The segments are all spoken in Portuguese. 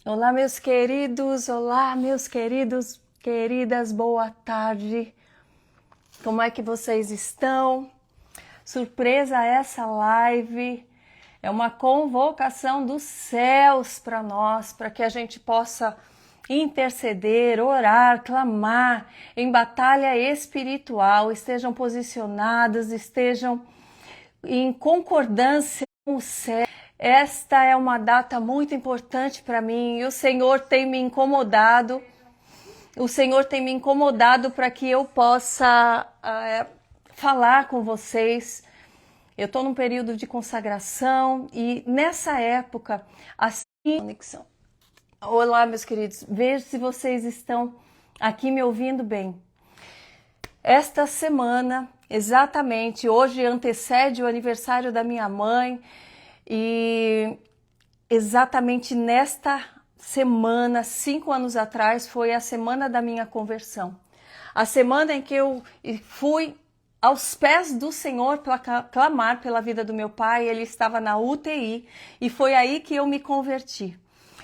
Olá, meus queridos, queridas, boa tarde. Como é que vocês estão? Surpresa essa live. É uma convocação dos céus para nós, para que a gente possa interceder, orar, clamar em batalha espiritual, estejam posicionadas, estejam em concordância com o céu. Esta é uma data muito importante para mim e o Senhor tem me incomodado. O Senhor tem me incomodado para que eu possa falar com vocês. Eu estou num período de consagração e nessa época, assim, conexão. Olá, meus queridos, veja se vocês estão aqui me ouvindo bem. Esta semana, exatamente, hoje antecede o aniversário da minha mãe e exatamente nesta semana, 5 anos atrás, foi a semana da minha conversão. A semana em que eu fui aos pés do Senhor para clamar pela vida do meu pai. Ele estava na UTI e foi aí que eu me converti.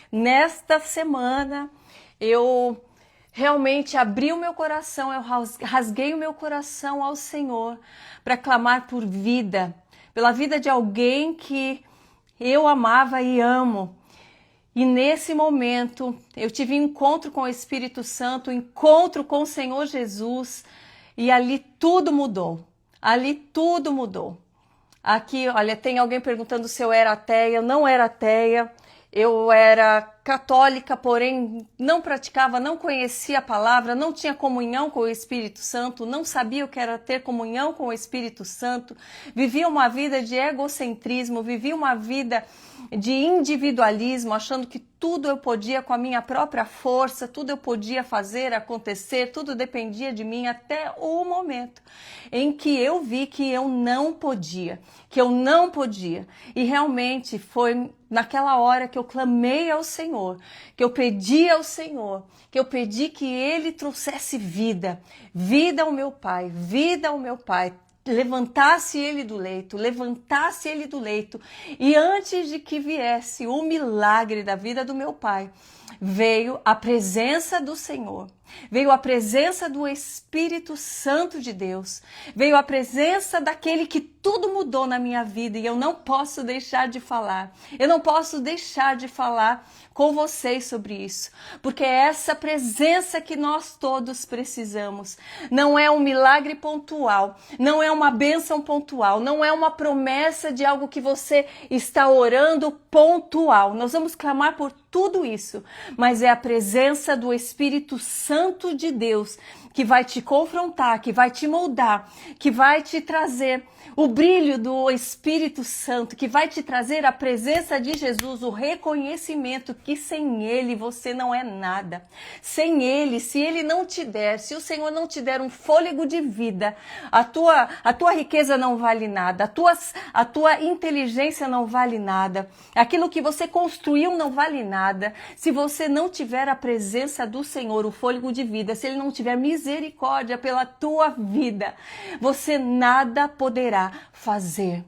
Nesta semana, eu realmente abri o meu coração, eu rasguei o meu coração ao Senhor para clamar por vida, pela vida de alguém que eu amava e amo. E nesse momento eu tive um encontro com o Espírito Santo, um encontro com o Senhor Jesus, e ali tudo mudou. Ali tudo mudou. Aqui, olha, tem alguém perguntando se eu era ateia. Eu não era ateia. Eu era católica, porém não praticava, não conhecia a palavra, não tinha comunhão com o Espírito Santo, não sabia o que era ter comunhão com o Espírito Santo, vivia uma vida de egocentrismo, vivia uma vida de individualismo, achando que tudo eu podia com a minha própria força, tudo eu podia fazer acontecer, tudo dependia de mim, até o momento em que eu vi que eu não podia, E realmente foi naquela hora que eu clamei ao Senhor, que eu pedi ao Senhor, que eu pedi que Ele trouxesse vida ao meu pai, levantasse ele do leito, e antes de que viesse o milagre da vida do meu pai, veio a presença do Senhor, veio a presença do Espírito Santo de Deus, veio a presença daquele que tudo mudou na minha vida, e eu não posso deixar de falar, com vocês sobre isso, porque é essa presença que nós todos precisamos. Não é um milagre pontual, não é uma bênção pontual, não é uma promessa de algo que você está orando pontual. Nós vamos clamar por tudo isso, mas é a presença do Espírito Santo de Deus que vai te confrontar, que vai te moldar, que vai te trazer o brilho do Espírito Santo, que vai te trazer a presença de Jesus, o reconhecimento que sem Ele você não é nada. Sem Ele, se Ele não te der, se o Senhor não te der um fôlego de vida, a tua riqueza não vale nada, a tua inteligência não vale nada, aquilo que você construiu não vale nada. Se você não tiver a presença do Senhor, o fôlego de vida, se Ele não tiver misericórdia pela tua vida, você nada poderá fazer.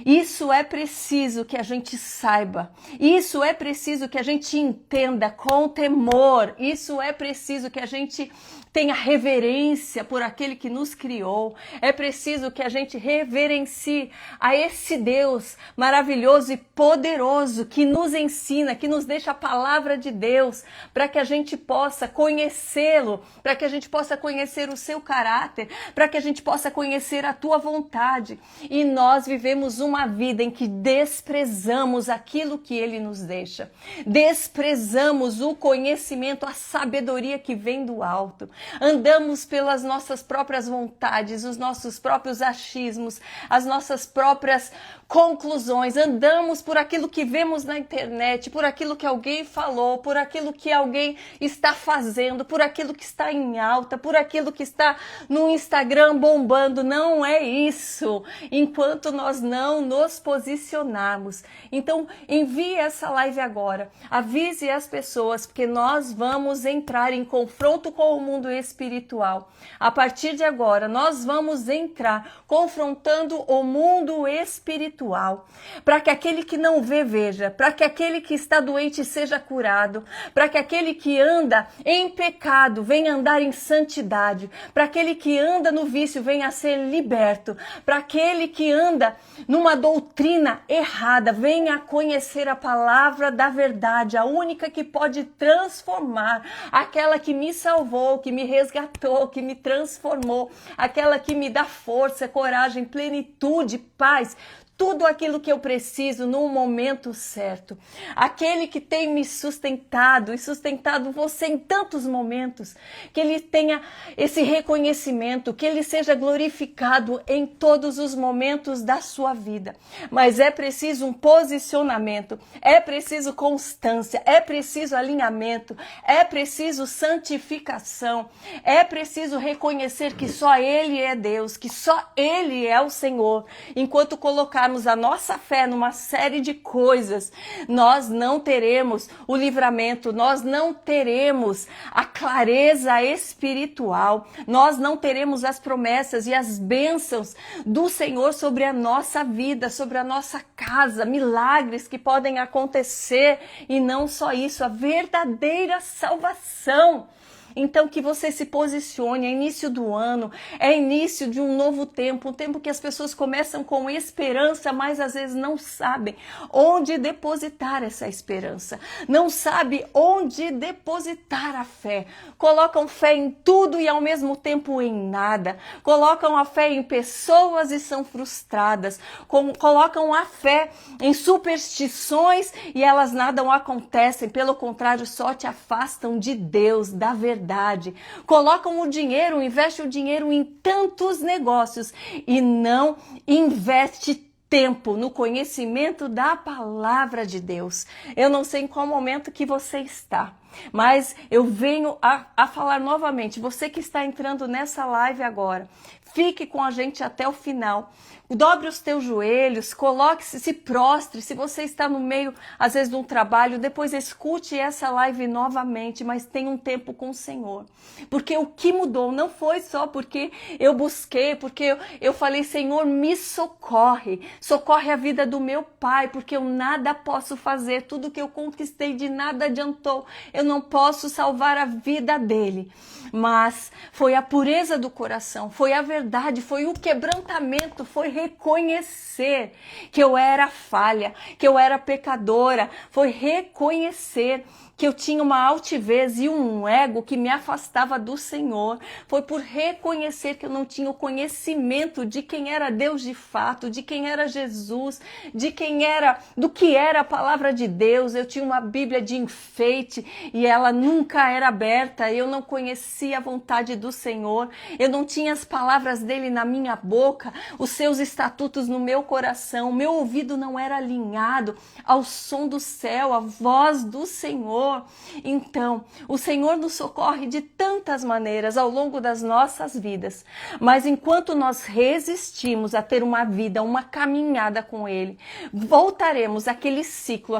Isso é preciso que a gente saiba, isso é preciso que a gente entenda com temor, isso é preciso que a gente tenha reverência por aquele que nos criou, é preciso que a gente reverencie a esse Deus maravilhoso e poderoso que nos ensina, que nos deixa a palavra de Deus, para que a gente possa conhecê-lo, para que a gente possa conhecer o seu caráter, para que a gente possa conhecer a tua vontade. E nós vivemos uma vida em que desprezamos aquilo que ele nos deixa, desprezamos o conhecimento, a sabedoria que vem do alto, andamos pelas nossas próprias vontades, os nossos próprios achismos, as nossas próprias conclusões, andamos por aquilo que vemos na internet, por aquilo que alguém falou, por aquilo que alguém está fazendo, por aquilo que está em alta, por aquilo que está no Instagram bombando. Não é isso, enquanto nós não nos posicionarmos. Então envie essa live agora, avise as pessoas, porque nós vamos entrar em confronto com o mundo espiritual. A partir de agora nós vamos entrar confrontando o mundo espiritual espiritual, para que aquele que não vê, veja, para que aquele que está doente seja curado, para que aquele que anda em pecado venha andar em santidade, para aquele que anda no vício venha a ser liberto, para aquele que anda numa doutrina errada venha a conhecer a palavra da verdade, a única que pode transformar, aquela que me salvou, que me resgatou, que me transformou, aquela que me dá força, coragem, plenitude, paz, tudo aquilo que eu preciso no momento certo. Aquele que tem me sustentado e sustentado você em tantos momentos, que ele tenha esse reconhecimento, que ele seja glorificado em todos os momentos da sua vida. Mas é preciso um posicionamento, é preciso constância, é preciso alinhamento, é preciso santificação, é preciso reconhecer que só Ele é Deus, que só Ele é o Senhor. Enquanto colocarmos a nossa fé numa série de coisas, nós não teremos o livramento, nós não teremos a clareza espiritual, nós não teremos as promessas e as bênçãos do Senhor sobre a nossa vida, sobre a nossa casa, milagres que podem acontecer e não só isso, a verdadeira salvação. Então que você se posicione, é início do ano, é início de um novo tempo, um tempo que as pessoas começam com esperança, mas às vezes não sabem onde depositar essa esperança, não sabem onde depositar a fé, colocam fé em tudo e ao mesmo tempo em nada, colocam a fé em pessoas e são frustradas, colocam a fé em superstições e elas nada acontecem, pelo contrário, só te afastam de Deus, da verdade. Colocam o dinheiro, investem o dinheiro em tantos negócios e não investe tempo no conhecimento da palavra de Deus. Eu não sei em qual momento que você está, mas eu venho a falar novamente, você que está entrando nessa live agora, fique com a gente até o final. Dobre os teus joelhos, coloque-se, se prostre. Se você está no meio, às vezes, de um trabalho, depois escute essa live novamente, mas tenha um tempo com o Senhor. Porque o que mudou não foi só porque eu busquei, porque eu falei, Senhor, me socorre. Socorre a vida do meu pai, porque eu nada posso fazer. Tudo que eu conquistei de nada adiantou. Eu não posso salvar a vida dele. Mas foi a pureza do coração, foi a verdade, foi o quebrantamento, foi reconhecer que eu era falha, que eu era pecadora, foi reconhecer que eu tinha uma altivez e um ego que me afastava do Senhor, foi por reconhecer que eu não tinha o conhecimento de quem era Deus de fato, de quem era Jesus, de quem era, do que era a palavra de Deus. Eu tinha uma Bíblia de enfeite e ela nunca era aberta, eu não conhecia a vontade do Senhor, eu não tinha as palavras dele na minha boca, os seus estatutos no meu coração, meu ouvido não era alinhado ao som do céu, à voz do Senhor. Então, o Senhor nos socorre de tantas maneiras ao longo das nossas vidas, mas enquanto nós resistimos a ter uma vida, uma caminhada com Ele, voltaremos àquele ciclo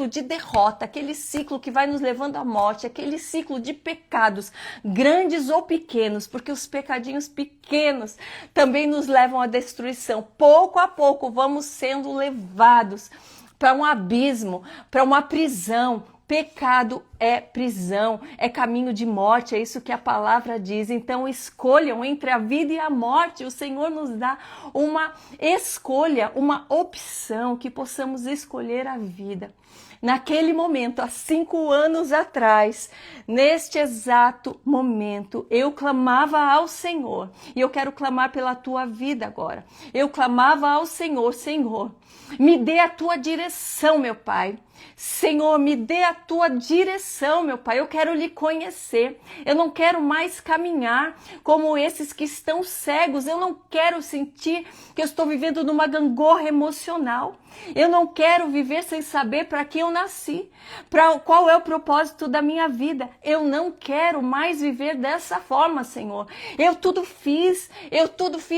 de derrota, aquele ciclo que vai nos levando à morte, aquele ciclo de pecados, grandes ou pequenos, porque os pecadinhos pequenos também nos levam à destruição. Pouco a pouco vamos sendo levados para um abismo, para uma prisão. Pecado é prisão, é caminho de morte, é isso que a palavra diz. Então escolham entre a vida e a morte. O Senhor nos dá uma escolha, uma opção, que possamos escolher a vida. Naquele momento, há 5 anos atrás, neste exato momento, eu clamava ao Senhor, e eu quero clamar pela tua vida agora. Eu clamava ao Senhor, Senhor, me dê a tua direção, meu Pai. Senhor, me dê a tua direção, meu Pai. Eu quero lhe conhecer. Eu não quero mais caminhar como esses que estão cegos. Eu não quero sentir que eu estou vivendo numa gangorra emocional. Eu não quero viver sem saber para que eu nasci, para qual é o propósito da minha vida. Eu não quero mais viver dessa forma, Senhor. Eu tudo fiz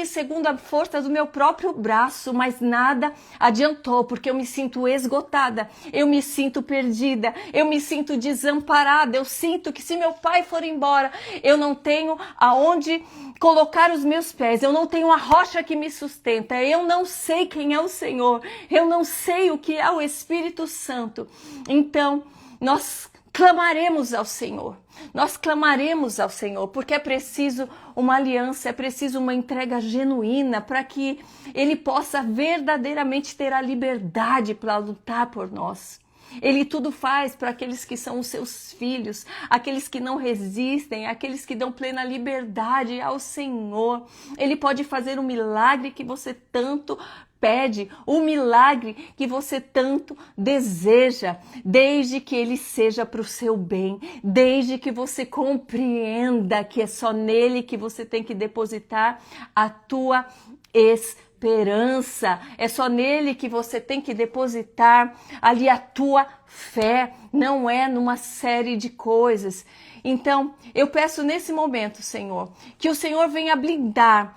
segundo a força do meu próprio braço, mas nada adiantou, porque eu me sinto esgotada. Eu eu me sinto perdida, eu me sinto desamparada, eu sinto que se meu pai for embora, eu não tenho aonde colocar os meus pés, eu não tenho a rocha que me sustenta, eu não sei quem é o Senhor, eu não sei o que é o Espírito Santo. Então, nós clamaremos ao Senhor. Nós clamaremos ao Senhor, porque é preciso uma aliança, é preciso uma entrega genuína para que Ele possa verdadeiramente ter a liberdade para lutar por nós. Ele tudo faz para aqueles que são os seus filhos, aqueles que não resistem, aqueles que dão plena liberdade ao Senhor. Ele pode fazer o milagre que você tanto pede, o milagre que você tanto deseja, desde que ele seja para o seu bem, desde que você compreenda que é só nele que você tem que depositar a tua esperança, é só nele que você tem que depositar ali a tua fé, não é numa série de coisas. Então, eu peço nesse momento, Senhor, que o Senhor venha blindar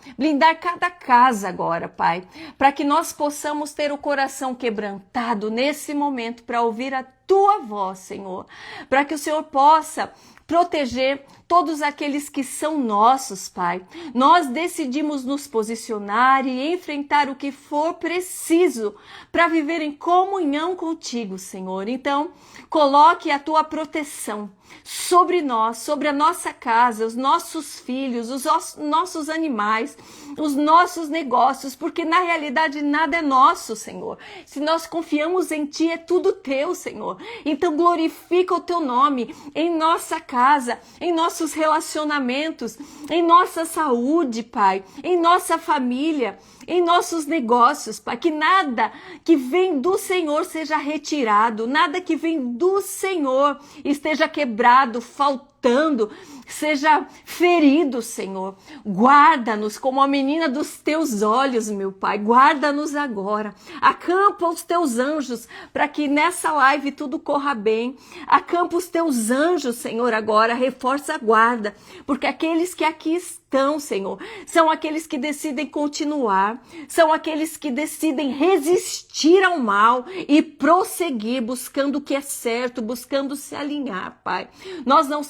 cada casa agora, Pai, para que nós possamos ter o coração quebrantado nesse momento para ouvir a Tua voz, Senhor, para que o Senhor possa proteger todos aqueles que são nossos, Pai. Nós decidimos nos posicionar e enfrentar o que for preciso para viver em comunhão contigo, Senhor. Então, coloque a tua proteção sobre nós, sobre a nossa casa, os nossos filhos, os nossos animais, os nossos negócios, porque na realidade nada é nosso, Senhor. Se nós confiamos em Ti, é tudo Teu, Senhor. Então glorifica o Teu nome em nossa casa, em nossos relacionamentos, em nossa saúde, Pai, em nossa família, em nossos negócios, Pai, que nada que vem do Senhor seja retirado, nada que vem do Senhor esteja quebrado, faltando, seja ferido, Senhor. Guarda-nos como a menina dos teus olhos, meu Pai. Guarda-nos agora. Acampa os teus anjos para que nessa live tudo corra bem. Acampa os teus anjos, Senhor, agora. Reforça a guarda, porque aqueles que aqui estão, Senhor, são aqueles que decidem continuar, são aqueles que decidem resistir ao mal e prosseguir buscando o que é certo, buscando se alinhar, Pai. Nós não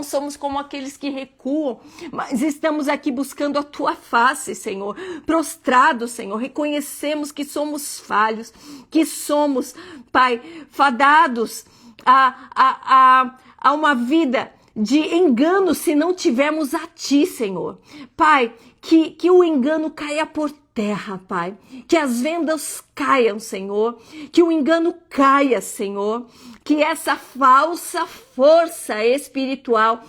somos como aqueles que recuam, mas estamos aqui buscando a Tua face, Senhor, prostrados, Senhor, reconhecemos que somos falhos, que somos, Pai, fadados a uma vida de engano se não tivermos a Ti, Senhor. Pai, que o engano caia por terra, Pai. Que as vendas caiam, Senhor. Que o engano caia, Senhor. Que essa falsa força espiritual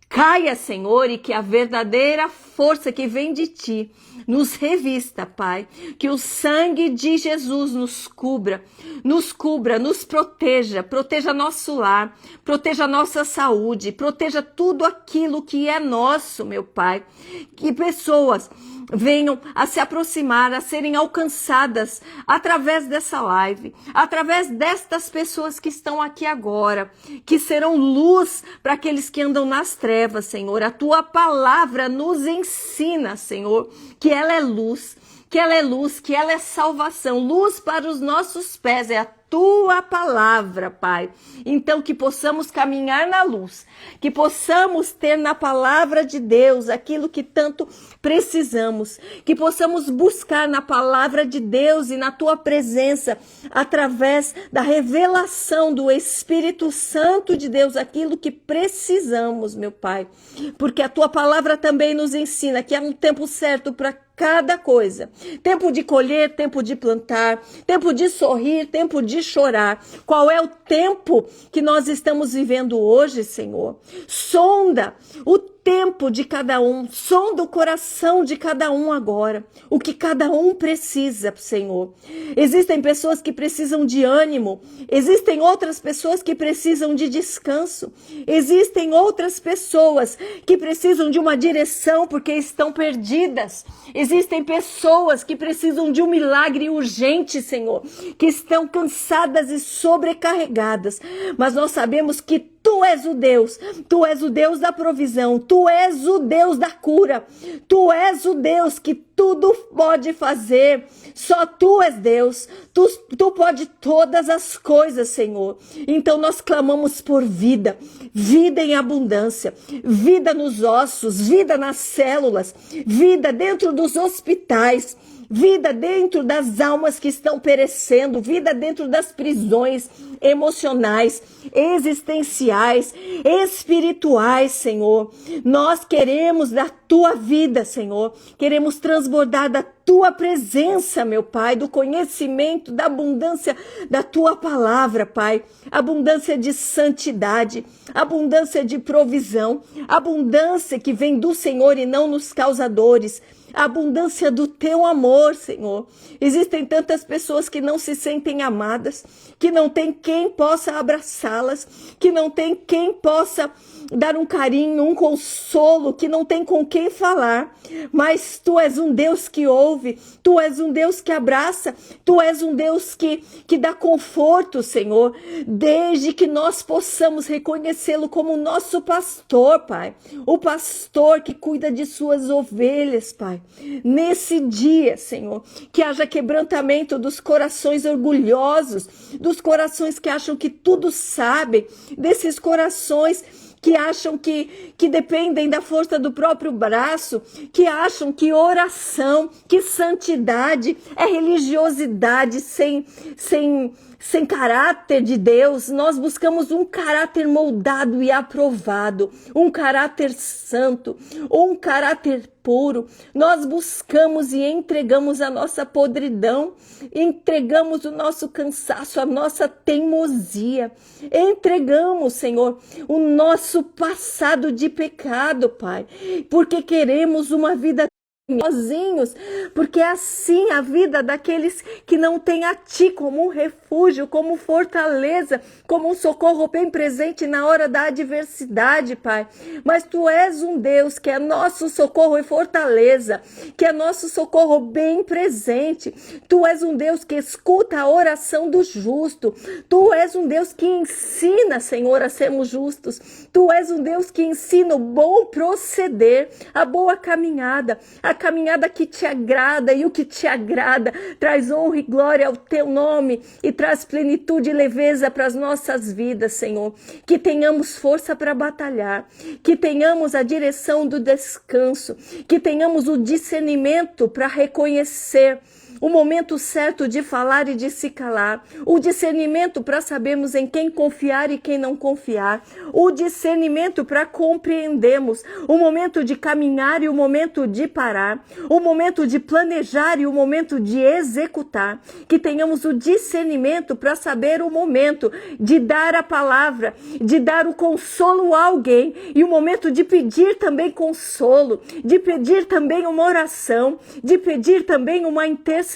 caia, Senhor, e que a verdadeira força que vem de Ti nos revista, Pai. Que o sangue de Jesus nos cubra, nos proteja, proteja nosso lar, proteja nossa saúde, proteja tudo aquilo que é nosso, meu Pai. Que pessoas venham a se aproximar, a serem alcançadas através dessa live, através destas pessoas que estão aqui agora, que serão luz para aqueles que andam nas trevas, Senhor. A Tua palavra nos ensina, Senhor, que ela é luz, que ela é luz, que ela é salvação, luz para os nossos pés, é a Tua palavra, Pai. Então que possamos caminhar na luz, que possamos ter na palavra de Deus aquilo que tanto precisamos, que possamos buscar na palavra de Deus e na Tua presença, através da revelação do Espírito Santo de Deus, aquilo que precisamos, meu Pai. Porque a Tua palavra também nos ensina que há um tempo certo para cada coisa. Tempo de colher, tempo de plantar, tempo de sorrir, tempo de chorar. Qual é o tempo que nós estamos vivendo hoje, Senhor? Sonda o tempo de cada um, sonda o coração de cada um agora, o que cada um precisa, Senhor. Existem pessoas que precisam de ânimo, existem outras pessoas que precisam de descanso, existem outras pessoas que precisam de uma direção porque estão perdidas, existem pessoas que precisam de um milagre urgente, Senhor, que estão cansadas e sobrecarregadas, mas nós sabemos que Tu és o Deus da provisão, Tu és o Deus da cura, Tu és o Deus que tudo pode fazer, só Tu és Deus, Tu pode todas as coisas, Senhor. Então nós clamamos por vida, vida em abundância, vida nos ossos, vida nas células, vida dentro dos hospitais, vida dentro das almas que estão perecendo, vida dentro das prisões emocionais, existenciais, espirituais, Senhor. Nós queremos da Tua vida, Senhor. Queremos transbordar da Tua presença, meu Pai, do conhecimento, da abundância da Tua palavra, Pai. Abundância de santidade, abundância de provisão, abundância que vem do Senhor e não nos causadores. A abundância do Teu amor, Senhor. Existem tantas pessoas que não se sentem amadas, que não tem quem possa abraçá-las, que não tem quem possa dar um carinho, um consolo, que não tem com quem falar. Mas Tu és um Deus que ouve, Tu és um Deus que abraça, Tu és um Deus que dá conforto, Senhor, desde que nós possamos reconhecê-lo como nosso pastor, Pai. O pastor que cuida de suas ovelhas, Pai. Nesse dia, Senhor, que haja quebrantamento dos corações orgulhosos, dos corações que acham que tudo sabem, desses corações que acham que dependem da força do próprio braço, que acham que oração, que santidade é religiosidade sem caráter de Deus. Nós buscamos um caráter moldado e aprovado, um caráter santo, um caráter puro. Nós buscamos e entregamos a nossa podridão, entregamos o nosso cansaço, a nossa teimosia, entregamos, Senhor, o nosso passado de pecado, Pai, porque queremos uma vida sozinhos, porque é assim a vida daqueles que não têm a Ti como um refúgio, como fortaleza, como um socorro bem presente na hora da adversidade, Pai. Mas Tu és um Deus que é nosso socorro e fortaleza, que é nosso socorro bem presente. Tu és um Deus que escuta a oração do justo. Tu és um Deus que ensina, Senhor, a sermos justos. Tu és um Deus que ensina o bom proceder, a boa caminhada, a caminhada que Te agrada, e o que Te agrada traz honra e glória ao Teu nome e traz plenitude e leveza para as nossas vidas, Senhor. Que tenhamos força para batalhar, que tenhamos a direção do descanso, que tenhamos o discernimento para reconhecer o momento certo de falar e de se calar, o discernimento para sabermos em quem confiar e quem não confiar, o discernimento para compreendermos o momento de caminhar e o momento de parar, o momento de planejar e o momento de executar, que tenhamos o discernimento para saber o momento de dar a palavra, de dar o consolo a alguém e o momento de pedir também consolo, de pedir também uma oração, de pedir também uma intercessão,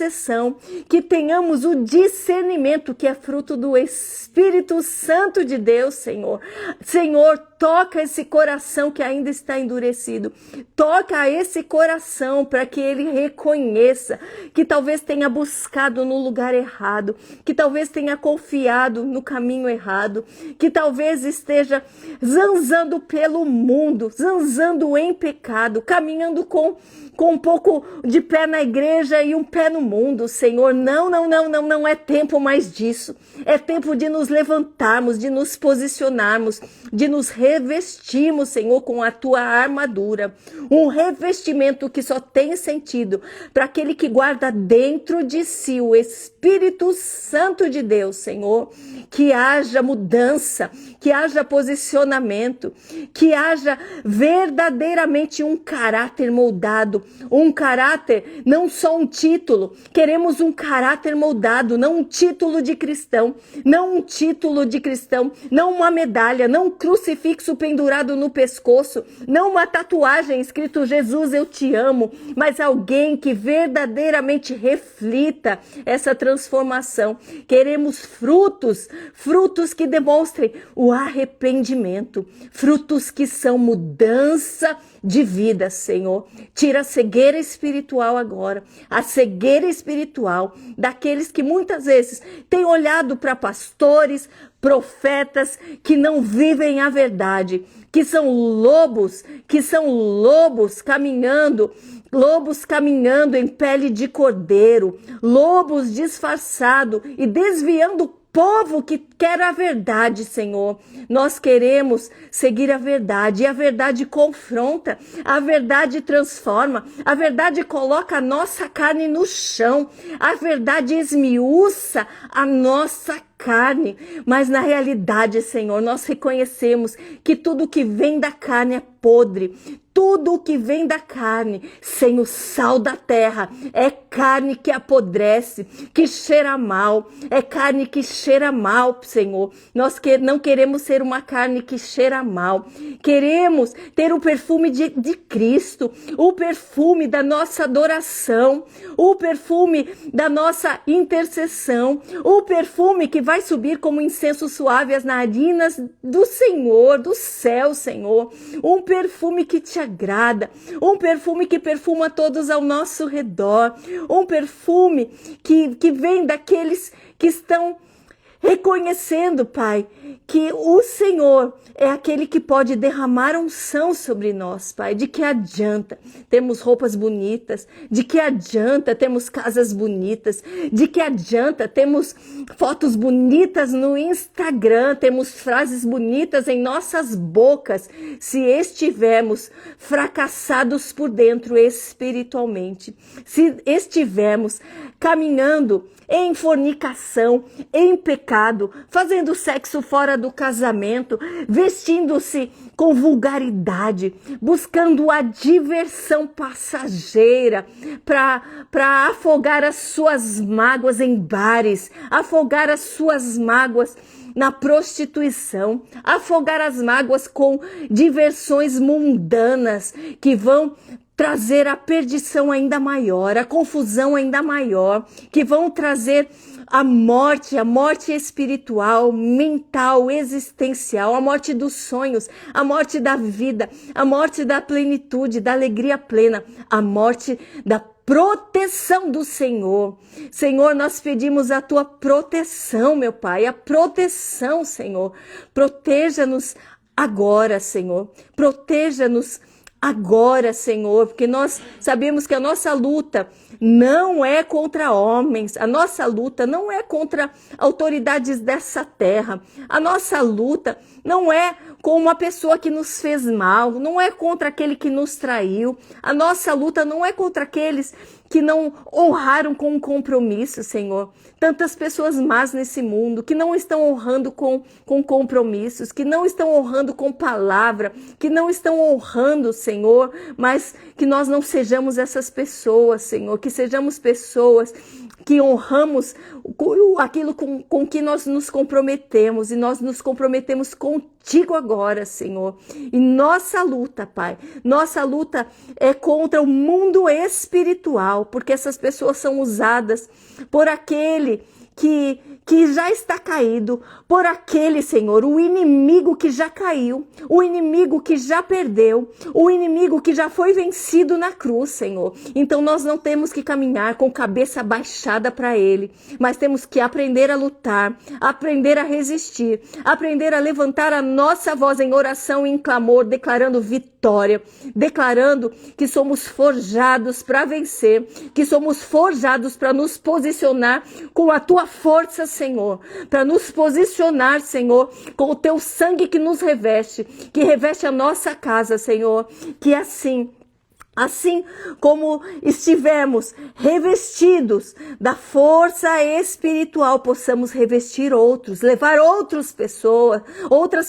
que tenhamos o discernimento que é fruto do Espírito Santo de Deus, Senhor. Senhor, toca esse coração que ainda está endurecido. Toca esse coração para que ele reconheça que talvez tenha buscado no lugar errado, que talvez tenha confiado no caminho errado, que talvez esteja zanzando pelo mundo, zanzando em pecado, caminhando com um pouco de pé na igreja e um pé no mundo. Senhor, não é tempo mais disso. É tempo de nos levantarmos, de nos posicionarmos, de nos revestirmos, Senhor, com a Tua armadura. Um revestimento que só tem sentido para aquele que guarda dentro de si o Espírito Santo de Deus, Senhor. Que haja mudança, que haja posicionamento, que haja verdadeiramente um caráter moldado, um caráter, não só um título. Queremos um caráter moldado, não um título de cristão, não um título de cristão, não uma medalha, não um crucifixo pendurado no pescoço, não uma tatuagem escrito Jesus eu te amo, mas alguém que verdadeiramente reflita essa transformação. Queremos frutos que demonstrem o arrependimento, frutos que são mudança de vida, Senhor. Tira a cegueira espiritual agora, a cegueira espiritual daqueles que muitas vezes têm olhado para pastores, profetas que não vivem a verdade, que são lobos caminhando em pele de cordeiro, lobos disfarçados e desviando o povo que quer a verdade, Senhor. Nós queremos seguir a verdade, e a verdade confronta, a verdade transforma, a verdade coloca a nossa carne no chão, a verdade esmiuça a nossa carne, mas na realidade, Senhor, nós reconhecemos que tudo que vem da carne é podre, tudo que vem da carne, sem o sal da terra, é carne que apodrece, que cheira mal, é carne que cheira mal, Senhor. Nós não queremos ser uma carne que cheira mal, queremos ter o perfume de Cristo, o perfume da nossa adoração, o perfume da nossa intercessão, o perfume que vai subir como incenso suave às narinas do Senhor, do céu, Senhor, um perfume que te agrada, um perfume que perfuma todos ao nosso redor, um perfume que vem daqueles que estão reconhecendo, Pai, que o Senhor é aquele que pode derramar unção sobre nós, Pai. De que adianta termos roupas bonitas? De que adianta termos casas bonitas? De que adianta termos fotos bonitas no Instagram, termos frases bonitas em nossas bocas, se estivermos fracassados por dentro espiritualmente? Se estivermos caminhando em fornicação, em pecado, fazendo sexo fora do casamento, vestindo-se com vulgaridade, buscando a diversão passageira para afogar as suas mágoas em bares, afogar as suas mágoas na prostituição, afogar as mágoas com diversões mundanas que vão trazer a perdição ainda maior, a confusão ainda maior, que vão trazer a morte espiritual, mental, existencial, a morte dos sonhos, a morte da vida, a morte da plenitude, da alegria plena, a morte da proteção do Senhor. Senhor, nós pedimos a tua proteção, meu Pai, a proteção, Senhor. Proteja-nos agora, Senhor. Proteja-nos agora, Senhor, porque nós sabemos que a nossa luta não é contra homens, a nossa luta não é contra autoridades dessa terra, a nossa luta não é com uma pessoa que nos fez mal, não é contra aquele que nos traiu, a nossa luta não é contra aqueles que não honraram com um compromisso, Senhor. Tantas pessoas más nesse mundo, que não estão honrando com compromissos, que não estão honrando com palavra, que não estão honrando, Senhor, mas que nós não sejamos essas pessoas, Senhor, que sejamos pessoas que honramos aquilo com que nós nos comprometemos, e nós nos comprometemos contigo agora, Senhor. E nossa luta, Pai, nossa luta é contra o mundo espiritual, porque essas pessoas são usadas por aquele que já está caído, por aquele, Senhor, o inimigo que já caiu, o inimigo que já perdeu, o inimigo que já foi vencido na cruz, Senhor. Então nós não temos que caminhar com cabeça baixada para ele, mas temos que aprender a lutar, aprender a resistir, aprender a levantar a nossa voz em oração e em clamor, declarando vitória, declarando que somos forjados para vencer, que somos forjados para nos posicionar com a tua força, Senhor, para nos posicionar, Senhor, com o teu sangue que nos reveste, que reveste a nossa casa, Senhor, que assim como estivemos revestidos da força espiritual, possamos revestir outros, levar outras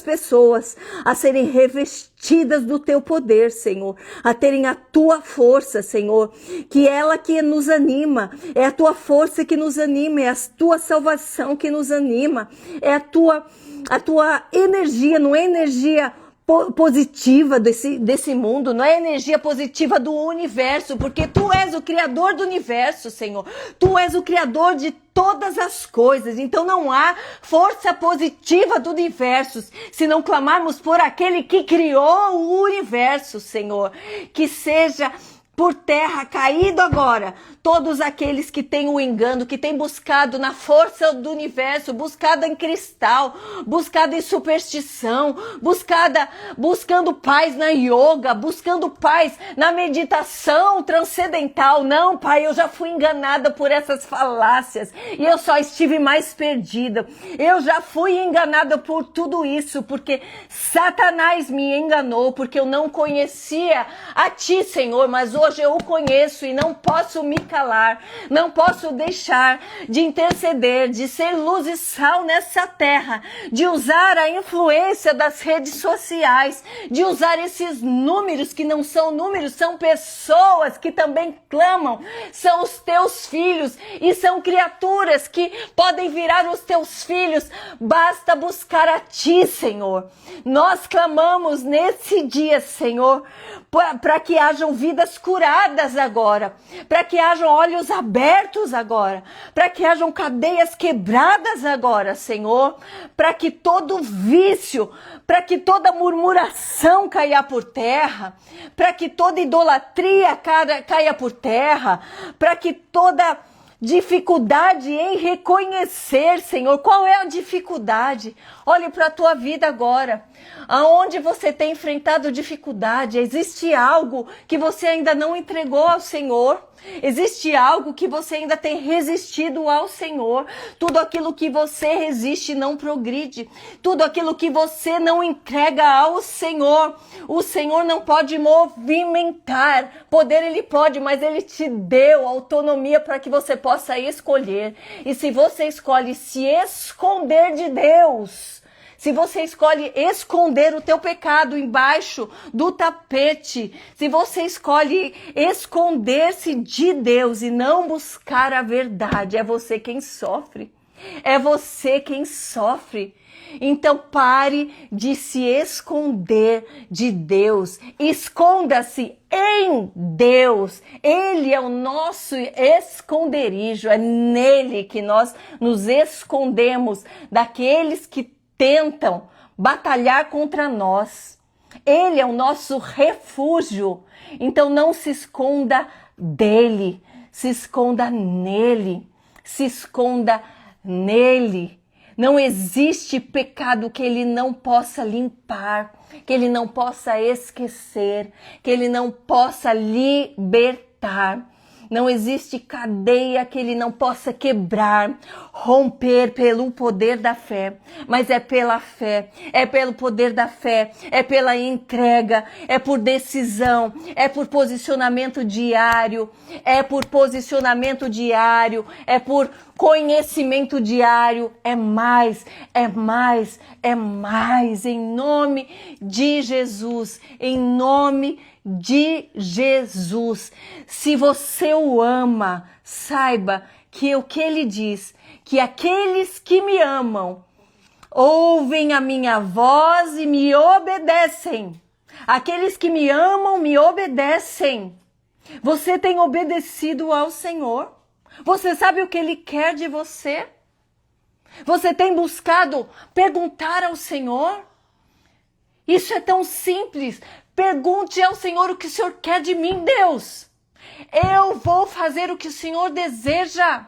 pessoas a serem revestidas do teu poder, Senhor, a terem a tua força, Senhor, que ela que nos anima, é a tua força que nos anima, é a tua salvação que nos anima, é a tua energia, não é energia positiva desse mundo, não é energia positiva do universo, porque tu és o criador do universo, Senhor, tu és o criador de todas as coisas, então não há força positiva do universo se não clamarmos por aquele que criou o universo, Senhor, que seja por terra, caído agora, todos aqueles que têm o engano, que têm buscado na força do universo, buscado em cristal, buscado em superstição, buscando paz na yoga, buscando paz na meditação transcendental. Não, Pai, eu já fui enganada por essas falácias e eu só estive mais perdida. Eu já fui enganada por tudo isso, porque Satanás me enganou, porque eu não conhecia a Ti, Senhor, mas hoje eu o conheço e não posso me calar, não posso deixar de interceder, de ser luz e sal nessa terra, de usar a influência das redes sociais, de usar esses números que não são números, são pessoas que também clamam, são os teus filhos e são criaturas que podem virar os teus filhos, basta buscar a Ti, Senhor. Nós clamamos nesse dia, Senhor, para que hajam vidas curadas agora, para que hajam olhos abertos agora, para que hajam cadeias quebradas agora, Senhor, para que todo vício, para que toda murmuração caia por terra, para que toda idolatria caia por terra, para que toda dificuldade em reconhecer, Senhor. Qual é a dificuldade? Olhe para a tua vida agora. Aonde você tem enfrentado dificuldade? Existe algo que você ainda não entregou ao Senhor? Existe algo que você ainda tem resistido ao Senhor? Tudo aquilo que você resiste não progride. Tudo aquilo que você não entrega ao Senhor, o Senhor não pode movimentar. Poder Ele pode, mas Ele te deu autonomia para que você possa escolher. E se você escolhe se esconder de Deus, se você escolhe esconder o teu pecado embaixo do tapete, se você escolhe esconder-se de Deus e não buscar a verdade, é você quem sofre. É você quem sofre. Então pare de se esconder de Deus. Esconda-se em Deus. Ele é o nosso esconderijo. É nele que nós nos escondemos daqueles que tentam batalhar contra nós. Ele é o nosso refúgio. Então não se esconda dele, se esconda nele, se esconda nele. Não existe pecado que ele não possa limpar, que ele não possa esquecer, que ele não possa libertar. Não existe cadeia que ele não possa quebrar, romper pelo poder da fé. Mas é pela fé, é pelo poder da fé, é pela entrega, é por decisão, é por posicionamento diário, é por posicionamento diário, é por conhecimento diário. É mais, é mais, é mais. Em nome de Jesus, em nome de Jesus. Se você o ama, saiba que o que ele diz, que aqueles que me amam ouvem a minha voz e me obedecem. Aqueles que me amam me obedecem. Você tem obedecido ao Senhor? Você sabe o que Ele quer de você? Você tem buscado perguntar ao Senhor? Isso é tão simples. Pergunte ao Senhor o que o Senhor quer de mim, Deus. Eu vou fazer o que o Senhor deseja.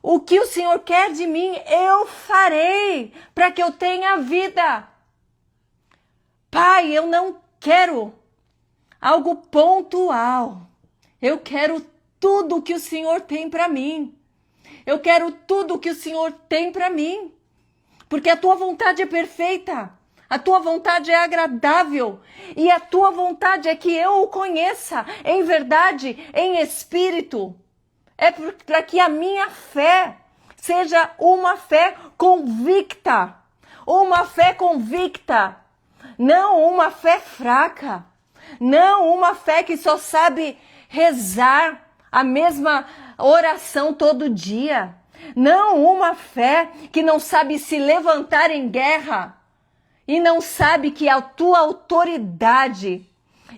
O que o Senhor quer de mim, eu farei para que eu tenha vida. Pai, eu não quero algo pontual. Eu quero tudo que o Senhor tem para mim. Eu quero tudo que o Senhor tem para mim. Porque a tua vontade é perfeita. A tua vontade é agradável. E a tua vontade é que eu o conheça em verdade, em espírito. É para que a minha fé seja uma fé convicta. Uma fé convicta. Não uma fé fraca. Não uma fé que só sabe rezar a mesma oração todo dia. Não uma fé que não sabe se levantar em guerra e não sabe que a tua autoridade,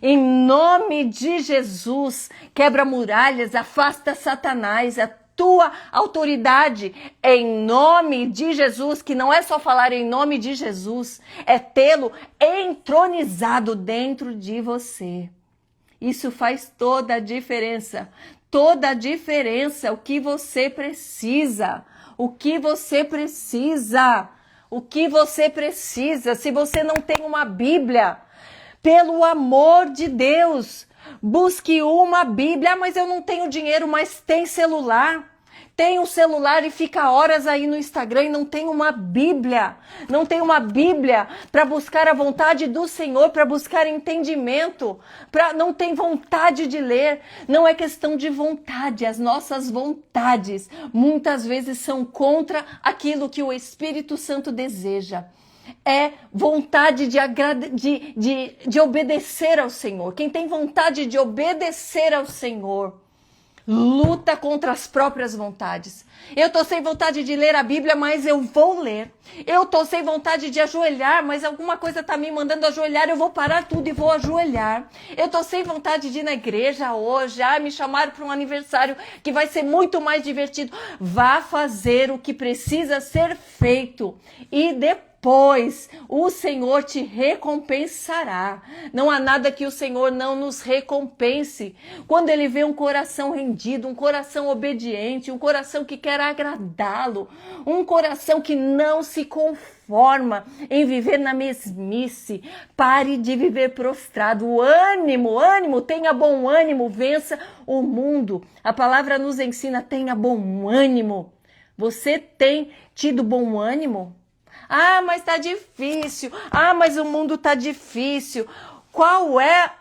em nome de Jesus, quebra muralhas, afasta Satanás. A tua autoridade em nome de Jesus, que não é só falar em nome de Jesus, é tê-lo entronizado dentro de você. Isso faz toda a diferença. Toda a diferença. O que você precisa. O que você precisa. O que você precisa. Se você não tem uma Bíblia, pelo amor de Deus, busque uma Bíblia. Ah, mas eu não tenho dinheiro, mas tem celular. Tem um celular e fica horas aí no Instagram e não tem uma Bíblia. Não tem uma Bíblia para buscar a vontade do Senhor, para buscar entendimento, não tem vontade de ler. Não é questão de vontade. As nossas vontades muitas vezes são contra aquilo que o Espírito Santo deseja. É vontade de obedecer ao Senhor. Quem tem vontade de obedecer ao Senhor luta contra as próprias vontades. Eu tô sem vontade de ler a Bíblia, mas eu vou ler. Eu tô sem vontade de ajoelhar, mas alguma coisa tá me mandando ajoelhar, eu vou parar tudo e vou ajoelhar. Eu tô sem vontade de ir na igreja hoje. Ah, me chamaram para um aniversário que vai ser muito mais divertido. Vá fazer o que precisa ser feito e depois o Senhor te recompensará. Não há nada que o Senhor não nos recompense. Quando Ele vê um coração rendido, um coração obediente, um coração que quer agradá-lo, um coração que não se conforma em viver na mesmice. Pare de viver prostrado. Ânimo, tenha bom ânimo, vença o mundo. A palavra nos ensina, tenha bom ânimo. Você tem tido bom ânimo? Ah, mas tá difícil. Ah, mas o mundo tá difícil. Qual é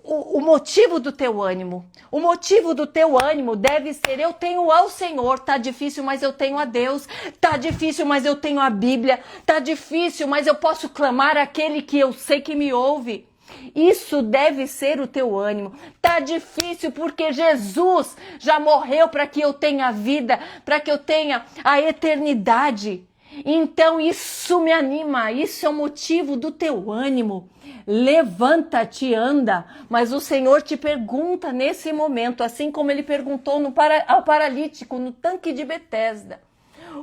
o motivo do teu ânimo? O motivo do teu ânimo deve ser: eu tenho ao Senhor. Tá difícil, mas eu tenho a Deus. Tá difícil, mas eu tenho a Bíblia. Tá difícil, mas eu posso clamar àquele que eu sei que me ouve. Isso deve ser o teu ânimo. Tá difícil porque Jesus já morreu para que eu tenha vida, para que eu tenha a eternidade. Então isso me anima, isso é o motivo do teu ânimo. Levanta-te, anda. Mas o Senhor te pergunta nesse momento, assim como Ele perguntou ao paralítico no tanque de Betesda: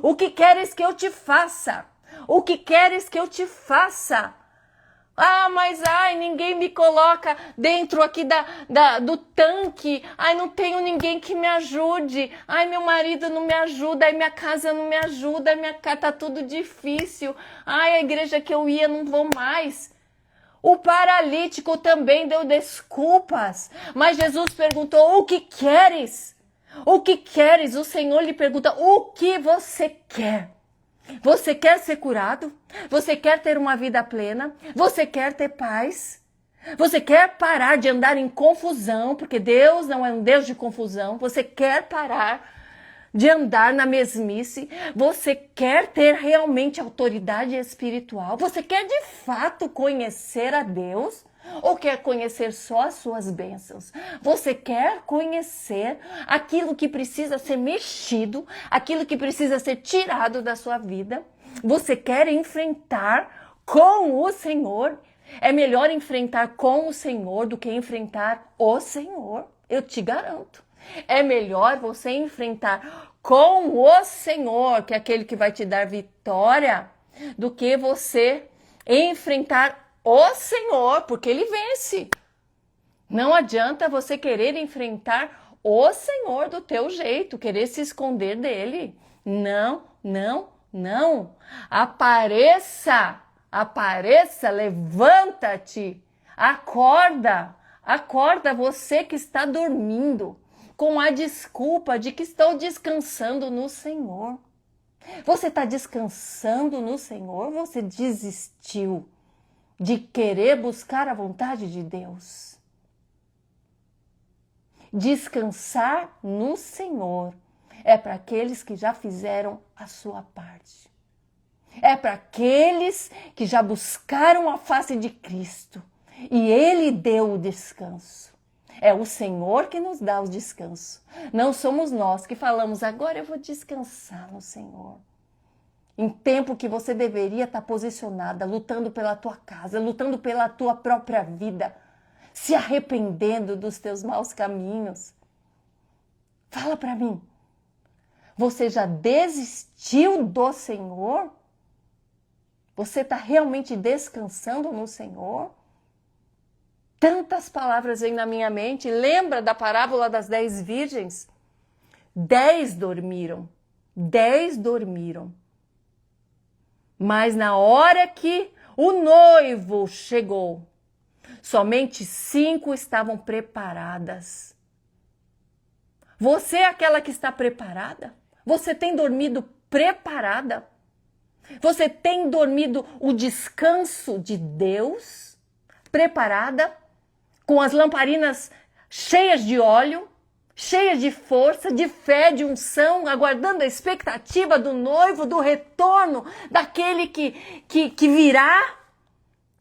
o que queres que eu te faça? O que queres que eu te faça? Ah, mas ninguém me coloca dentro aqui do tanque. Ai, não tenho ninguém que me ajude. Ai, meu marido não me ajuda. Ai, minha casa não me ajuda. Minha casa tá tudo difícil. Ai, a igreja que eu ia não vou mais. O paralítico também deu desculpas. Mas Jesus perguntou: o que queres? O que queres? O Senhor lhe pergunta: o que você quer? Você quer ser curado? Você quer ter uma vida plena? Você quer ter paz? Você quer parar de andar em confusão? Porque Deus não é um Deus de confusão. Você quer parar de andar na mesmice? Você quer ter realmente autoridade espiritual? Você quer de fato conhecer a Deus? Ou quer conhecer só as suas bênçãos? Você quer conhecer aquilo que precisa ser mexido, aquilo que precisa ser tirado da sua vida? Você quer enfrentar com o Senhor? É melhor enfrentar com o Senhor do que enfrentar o Senhor, eu te garanto. É melhor você enfrentar com o Senhor, que é aquele que vai te dar vitória, do que você enfrentar o Senhor, porque Ele vence. Não adianta você querer enfrentar o Senhor do teu jeito, querer se esconder dele. Não, não, não. Apareça, levanta-te, acorda você que está dormindo, com a desculpa de que estou descansando no Senhor. Você está descansando no Senhor? Você desistiu de querer buscar a vontade de Deus? Descansar no Senhor é para aqueles que já fizeram a sua parte. É para aqueles que já buscaram a face de Cristo e Ele deu o descanso. É o Senhor que nos dá o descanso. Não somos nós que falamos: agora eu vou descansar no Senhor. Em tempo que você deveria estar posicionada, lutando pela tua casa, lutando pela tua própria vida, se arrependendo dos teus maus caminhos. Fala para mim, você já desistiu do Senhor? Você está realmente descansando no Senhor? Tantas palavras vêm na minha mente. Lembra da parábola das 10 virgens? 10 dormiram. 10 dormiram. Mas na hora que o noivo chegou, somente 5 estavam preparadas. Você é aquela que está preparada? Você tem dormido preparada? Você tem dormido o descanso de Deus? Preparada? Com as lamparinas cheias de óleo, cheias de força, de fé, de unção, aguardando a expectativa do noivo, do retorno daquele que virá,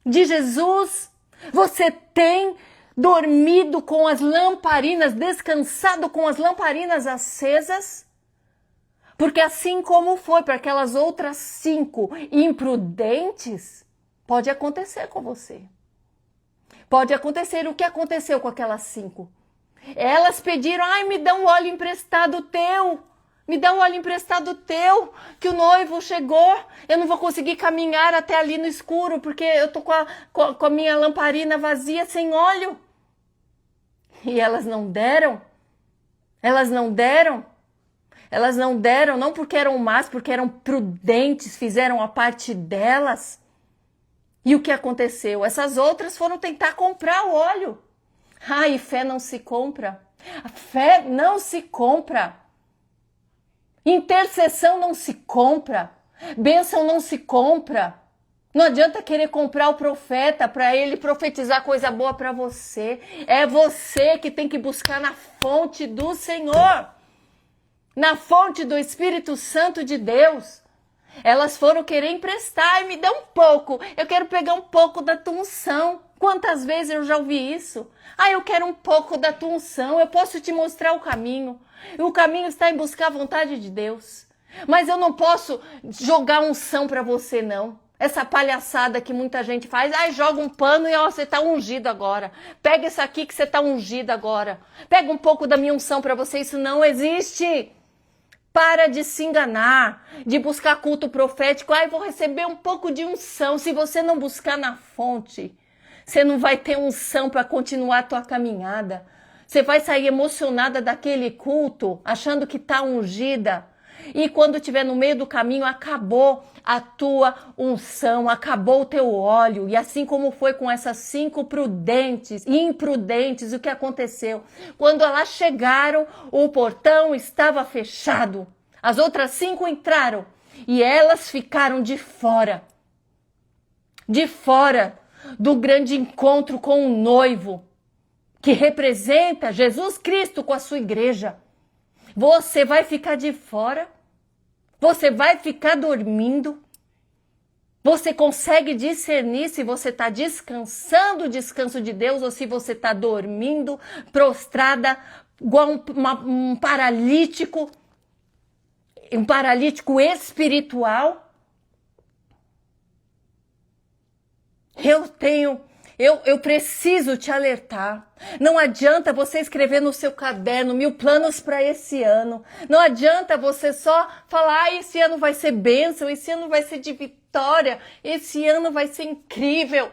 de Jesus? Você tem dormido com as lamparinas, descansado com as lamparinas acesas? Porque assim como foi para aquelas outras 5 imprudentes, pode acontecer com você. Pode acontecer o que aconteceu com aquelas 5. Elas pediram, ai, me dá um óleo emprestado teu. Me dá um óleo emprestado teu, que o noivo chegou. Eu não vou conseguir caminhar até ali no escuro, porque eu tô com a minha lamparina vazia, sem óleo. E elas não deram. Elas não deram. Elas não deram, não porque eram más, porque eram prudentes, fizeram a parte delas. E o que aconteceu? Essas outras foram tentar comprar o óleo. Ai, fé não se compra. A fé não se compra. Intercessão não se compra. Bênção não se compra. Não adianta querer comprar o profeta para ele profetizar coisa boa para você. É você que tem que buscar na fonte do Senhor. Na fonte do Espírito Santo de Deus. Elas foram querer emprestar e me dá um pouco. Eu quero pegar um pouco da tua unção. Quantas vezes eu já ouvi isso? Ah, eu quero um pouco da tua unção. Eu posso te mostrar o caminho. E o caminho está em buscar a vontade de Deus. Mas eu não posso jogar unção para você, não. Essa palhaçada que muita gente faz. Ai, joga um pano e ó, você está ungido agora. Pega isso aqui que você está ungido agora. Pega um pouco da minha unção para você. Isso não existe. Para de se enganar, de buscar culto profético. Ai, vou receber um pouco de unção. Se você não buscar na fonte, você não vai ter unção para continuar a tua caminhada. Você vai sair emocionada daquele culto, achando que está ungida. E quando estiver no meio do caminho, acabou a tua unção, acabou o teu óleo. E assim como foi com essas 5 prudentes e imprudentes, o que aconteceu? Quando elas chegaram, o portão estava fechado. As outras 5 entraram e elas ficaram de fora do grande encontro com o noivo, que representa Jesus Cristo com a sua igreja. Você vai ficar de fora? Você vai ficar dormindo? Você consegue discernir se você está descansando o descanso de Deus ou se você está dormindo, prostrada, igual um paralítico espiritual? Eu preciso te alertar. Não adianta você escrever no seu caderno 1000 planos para esse ano. Não adianta você só falar, esse ano vai ser bênção, esse ano vai ser de vitória, esse ano vai ser incrível.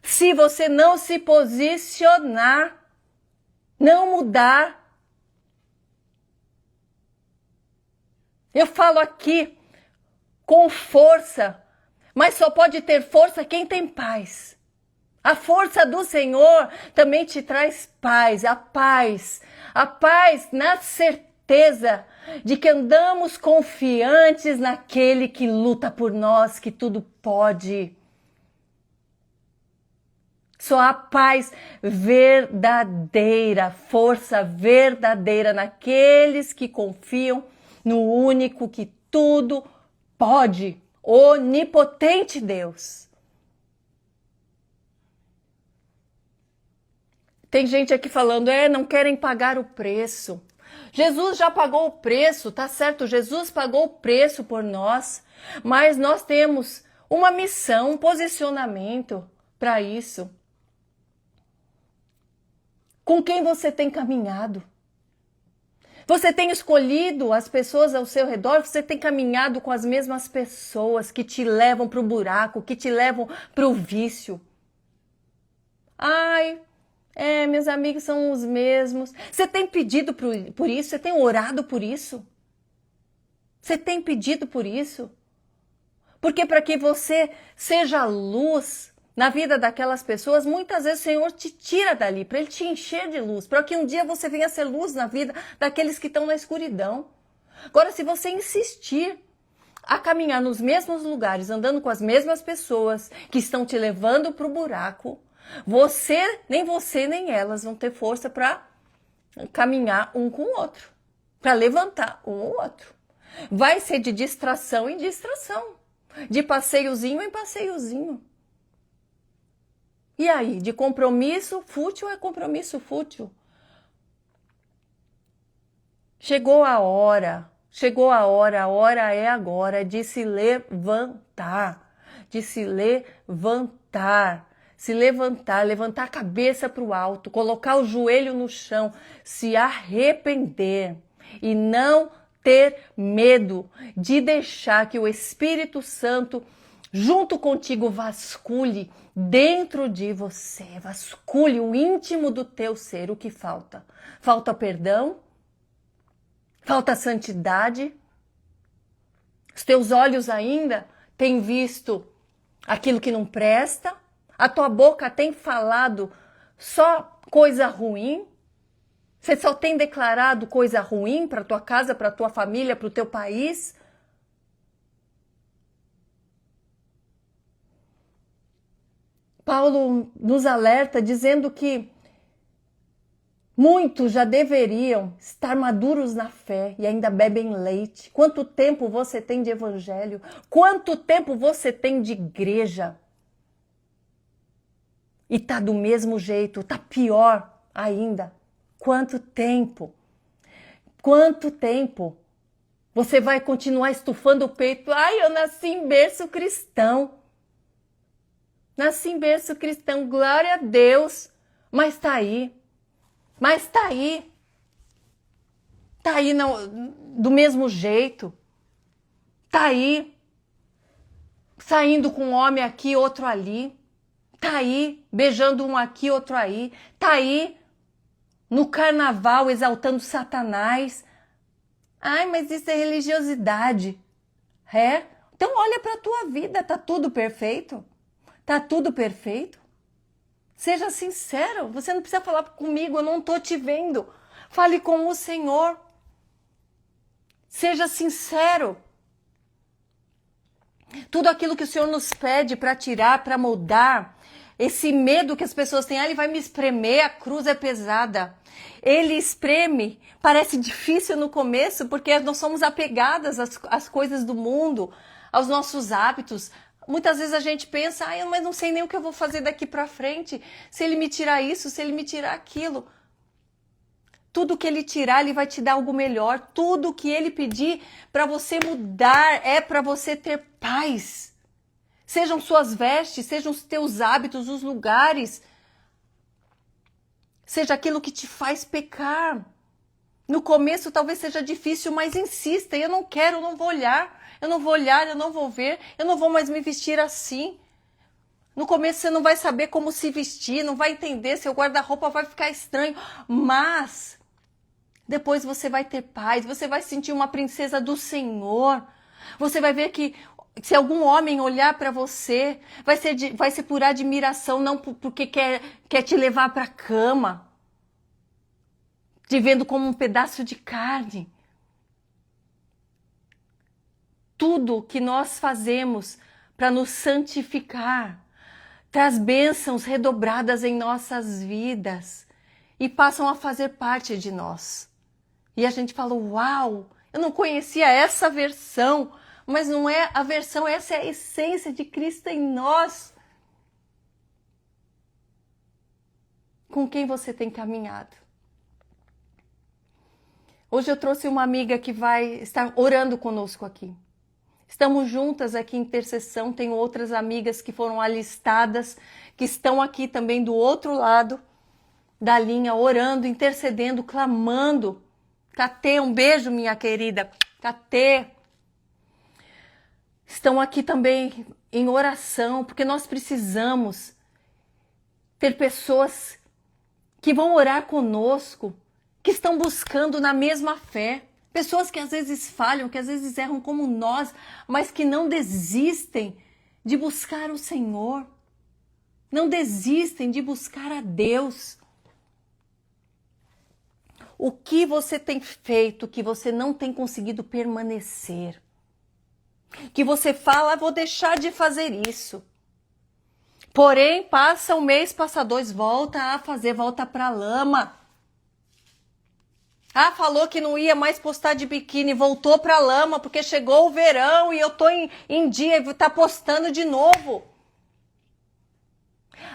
Se você não se posicionar, não mudar. Eu falo aqui com força. Mas só pode ter força quem tem paz. A força do Senhor também te traz paz. A paz na certeza de que andamos confiantes naquele que luta por nós, que tudo pode. Só há paz verdadeira, força verdadeira naqueles que confiam no único que tudo pode. Onipotente Deus. Tem gente aqui falando, não querem pagar o preço. Jesus já pagou o preço, tá certo? Jesus pagou o preço por nós, mas nós temos uma missão, um posicionamento para isso. Com quem você tem caminhado? Você tem escolhido as pessoas ao seu redor, você tem caminhado com as mesmas pessoas que te levam para o buraco, que te levam para o vício. Ai, meus amigos são os mesmos. Você tem pedido por isso? Você tem orado por isso? Você tem pedido por isso? Porque para que você seja luz na vida daquelas pessoas, muitas vezes o Senhor te tira dali, para Ele te encher de luz, para que um dia você venha ser luz na vida daqueles que estão na escuridão. Agora, se você insistir a caminhar nos mesmos lugares, andando com as mesmas pessoas que estão te levando para o buraco, nem você nem elas vão ter força para caminhar um com o outro, para levantar um ou outro. Vai ser de distração em distração, de passeiozinho em passeiozinho. E aí, de compromisso fútil é compromisso fútil. Chegou a hora a hora é agora de se levantar, levantar a cabeça para o alto, colocar o joelho no chão, se arrepender e não ter medo de deixar que o Espírito Santo, junto contigo, vasculhe dentro de você, vasculhe o íntimo do teu ser. O que falta? Falta perdão? Falta santidade? Os teus olhos ainda têm visto aquilo que não presta? A tua boca tem falado só coisa ruim? Você só tem declarado coisa ruim para tua casa, para tua família, para o teu país? Paulo nos alerta dizendo que muitos já deveriam estar maduros na fé e ainda bebem leite. Quanto tempo você tem de evangelho? Quanto tempo você tem de igreja? E tá do mesmo jeito, tá pior ainda. Quanto tempo? Quanto tempo? Você vai continuar estufando o peito? Ai, eu nasci em berço cristão. Nasci em berço cristão, glória a Deus. Mas tá aí. Tá aí do mesmo jeito. Tá aí, saindo com um homem aqui, outro ali. Tá aí, beijando um aqui, outro aí. Tá aí, no carnaval, exaltando Satanás. Ai, mas isso é religiosidade. É? Então olha pra tua vida, tá tudo perfeito? Tá tudo perfeito? Seja sincero, você não precisa falar comigo, eu não estou te vendo. Fale com o Senhor. Seja sincero. Tudo aquilo que o Senhor nos pede para tirar, para moldar, esse medo que as pessoas têm, ele vai me espremer, a cruz é pesada. Ele espreme, parece difícil no começo, porque nós somos apegadas às coisas do mundo, aos nossos hábitos. Muitas vezes a gente pensa, mas não sei nem o que eu vou fazer daqui para frente, se ele me tirar isso, se ele me tirar aquilo. Tudo que ele tirar, ele vai te dar algo melhor. Tudo que ele pedir para você mudar é para você ter paz. Sejam suas vestes, sejam os teus hábitos, os lugares. Seja aquilo que te faz pecar. No começo talvez seja difícil, mas insista. Eu não quero, eu não vou olhar. Eu não vou olhar, eu não vou ver, eu não vou mais me vestir assim. No começo você não vai saber como se vestir, não vai entender, seu guarda-roupa vai ficar estranho. Mas depois você vai ter paz, você vai sentir uma princesa do Senhor. Você vai ver que se algum homem olhar para você, vai ser por admiração, não porque quer te levar para a cama, te vendo como um pedaço de carne. Tudo que nós fazemos para nos santificar traz bênçãos redobradas em nossas vidas e passam a fazer parte de nós. E a gente fala, uau, eu não conhecia essa versão, mas não é a versão, essa é a essência de Cristo em nós. Com quem você tem caminhado? Hoje eu trouxe uma amiga que vai estar orando conosco aqui. Estamos juntas aqui em intercessão, tenho outras amigas que foram alistadas, que estão aqui também do outro lado da linha, orando, intercedendo, clamando. Catê, um beijo, minha querida. Catê. Estão aqui também em oração, porque nós precisamos ter pessoas que vão orar conosco, que estão buscando na mesma fé. Pessoas que às vezes falham, que às vezes erram como nós, mas que não desistem de buscar o Senhor. Não desistem de buscar a Deus. O que você tem feito que você não tem conseguido permanecer? Que você fala, vou deixar de fazer isso. Porém, passa um mês, passa dois, volta a fazer, volta pra lama. Ah, falou que não ia mais postar de biquíni, voltou pra lama porque chegou o verão e eu tô em dia e tá postando de novo.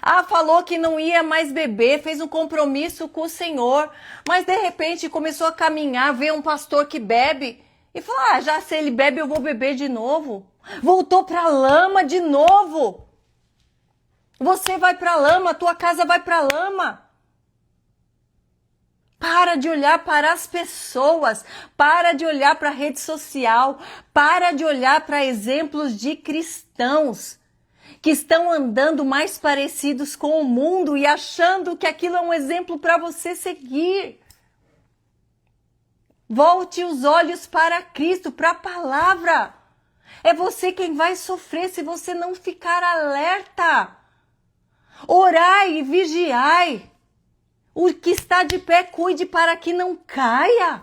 Ah, falou que não ia mais beber, fez um compromisso com o Senhor, mas de repente começou a caminhar, vê um pastor que bebe e fala, ah, já se ele bebe eu vou beber de novo. Voltou pra lama de novo. Você vai pra lama, tua casa vai pra lama. Para de olhar para as pessoas, para de olhar para a rede social, para de olhar para exemplos de cristãos que estão andando mais parecidos com o mundo e achando que aquilo é um exemplo para você seguir. Volte os olhos para Cristo, para a palavra. É você quem vai sofrer se você não ficar alerta. Orai e vigiai. O que está de pé, cuide para que não caia.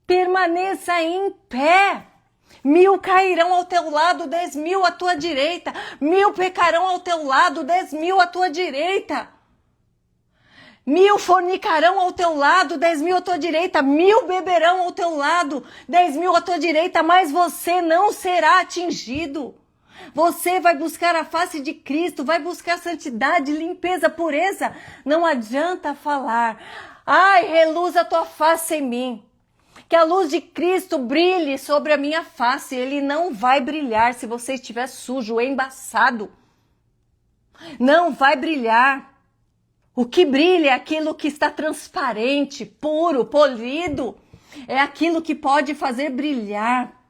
Permaneça em pé. 1000 cairão ao teu lado, 10.000 à tua direita. 1000 pecarão ao teu lado, 10.000 à tua direita. 1000 fornicarão ao teu lado, 10.000 à tua direita. 1000 beberão ao teu lado, 10.000 à tua direita. Mas você não será atingido. Você vai buscar a face de Cristo, vai buscar santidade, limpeza, pureza. Não adianta falar, ai, reluz a tua face em mim. Que a luz de Cristo brilhe sobre a minha face. Ele não vai brilhar se você estiver sujo, embaçado. Não vai brilhar. O que brilha é aquilo que está transparente, puro, polido. É aquilo que pode fazer brilhar.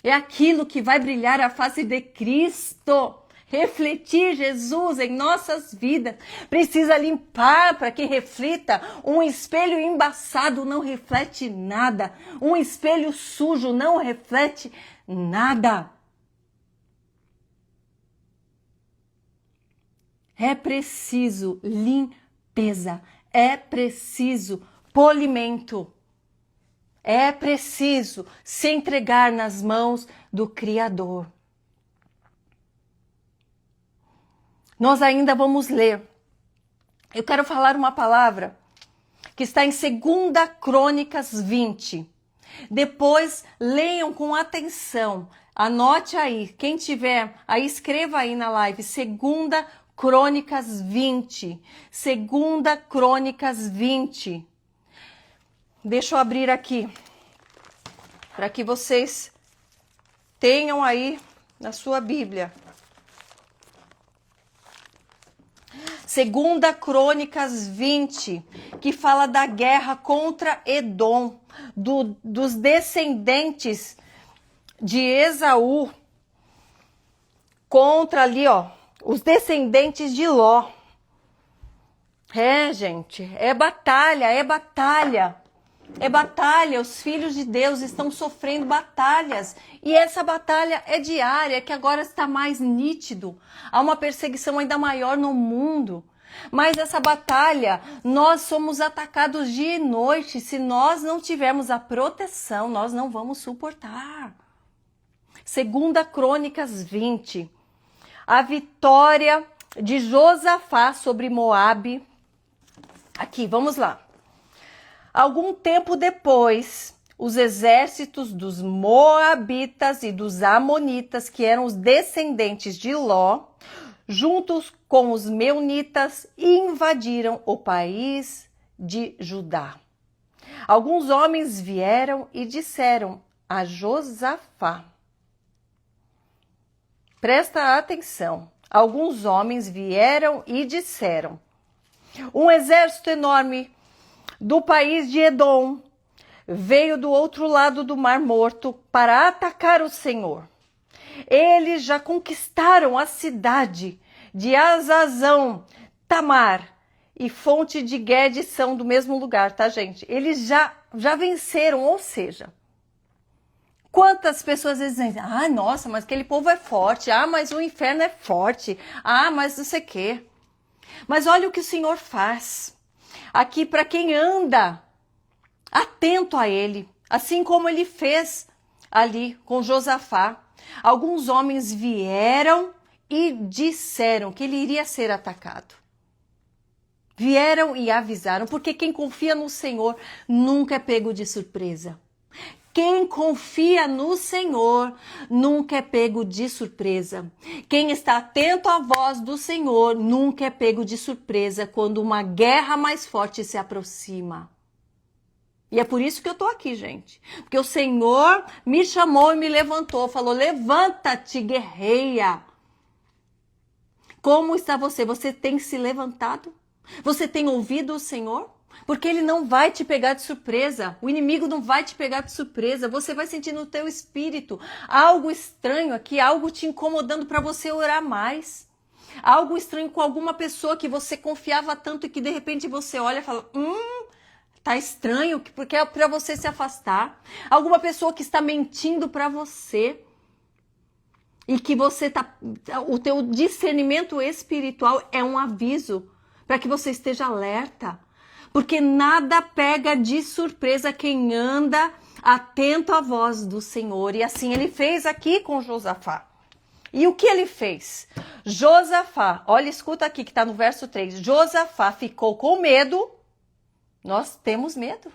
É aquilo que vai brilhar a face de Cristo. Refletir Jesus em nossas vidas. Precisa limpar para que reflita. Um espelho embaçado não reflete nada. Um espelho sujo não reflete nada. É preciso limpeza. É preciso polimento. É preciso se entregar nas mãos do Criador. Nós ainda vamos ler. Eu quero falar uma palavra que está em 2 Crônicas 20. Depois leiam com atenção. Anote aí. Quem tiver, aí escreva aí na live. 2 Crônicas 20. 2 Crônicas 20. Deixa eu abrir aqui, para que vocês tenham aí na sua Bíblia. 2 Crônicas 20, que fala da guerra contra Edom, dos descendentes de Esaú, contra ali, ó, os descendentes de Ló. É, gente, é batalha, é batalha. É batalha, os filhos de Deus estão sofrendo batalhas. E essa batalha é diária, que agora está mais nítido. Há uma perseguição ainda maior no mundo. Mas essa batalha, nós somos atacados dia e noite. Se nós não tivermos a proteção, nós não vamos suportar. 2 Crônicas 20. A vitória de Josafá sobre Moabe. Aqui, vamos lá. Algum tempo depois, os exércitos dos Moabitas e dos Amonitas, que eram os descendentes de Ló, juntos com os Meunitas, invadiram o país de Judá. Alguns homens vieram e disseram a Josafá. Presta atenção. Alguns homens vieram e disseram: um exército enorme do país de Edom veio do outro lado do Mar Morto para atacar o Senhor. Eles já conquistaram a cidade de Azazão, Tamar e fonte de Guedes são do mesmo lugar, tá, gente? Eles já venceram, ou seja, quantas pessoas dizem, ah, nossa, mas aquele povo é forte, ah, mas o inferno é forte, ah, mas não sei o quê. Mas olha o que o Senhor faz aqui para quem anda atento a ele, assim como ele fez ali com Josafá. Alguns homens vieram e disseram que ele iria ser atacado. Vieram e avisaram, porque quem confia no Senhor nunca é pego de surpresa. Quem confia no Senhor nunca é pego de surpresa. Quem está atento à voz do Senhor nunca é pego de surpresa quando uma guerra mais forte se aproxima. E é por isso que eu tô aqui, gente. Porque o Senhor me chamou e me levantou, falou, levanta-te, guerreia. Como está você? Você tem se levantado? Você tem ouvido o Senhor? Porque ele não vai te pegar de surpresa. O inimigo não vai te pegar de surpresa. Você vai sentir no teu espírito algo estranho aqui, algo te incomodando para você orar mais. Algo estranho com alguma pessoa que você confiava tanto e que de repente você olha e fala, tá estranho, porque é para você se afastar. Alguma pessoa que está mentindo para você. E que você o teu discernimento espiritual é um aviso para que você esteja alerta. Porque nada pega de surpresa quem anda atento à voz do Senhor. E assim ele fez aqui com Josafá. E o que ele fez? Josafá, olha, escuta aqui que está no verso 3. Josafá ficou com medo. Nós temos medo.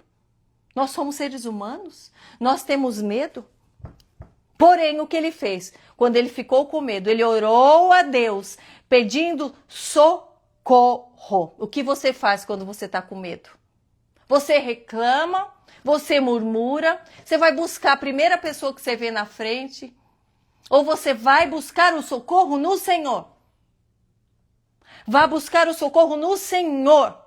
Nós somos seres humanos. Nós temos medo. Porém, o que ele fez? Quando ele ficou com medo, ele orou a Deus pedindo socorro. O que você faz quando você está com medo? Você reclama, você murmura, você vai buscar a primeira pessoa que você vê na frente, ou você vai buscar o socorro no Senhor. Vá buscar o socorro no Senhor.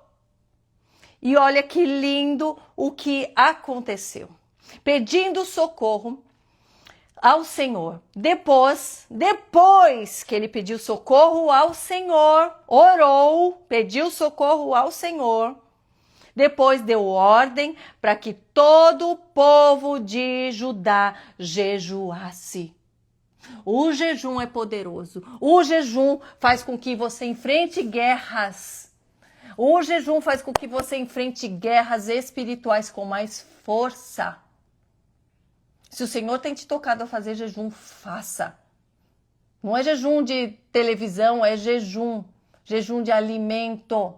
E olha que lindo o que aconteceu. Pedindo socorro ao Senhor. Depois que ele pediu socorro ao Senhor, orou, pediu socorro ao Senhor, depois deu ordem para que todo o povo de Judá jejuasse. O jejum é poderoso. O jejum faz com que você enfrente guerras. O jejum faz com que você enfrente guerras espirituais com mais força. Se o Senhor tem te tocado a fazer jejum, faça. Não é jejum de televisão, é jejum. Jejum de alimento.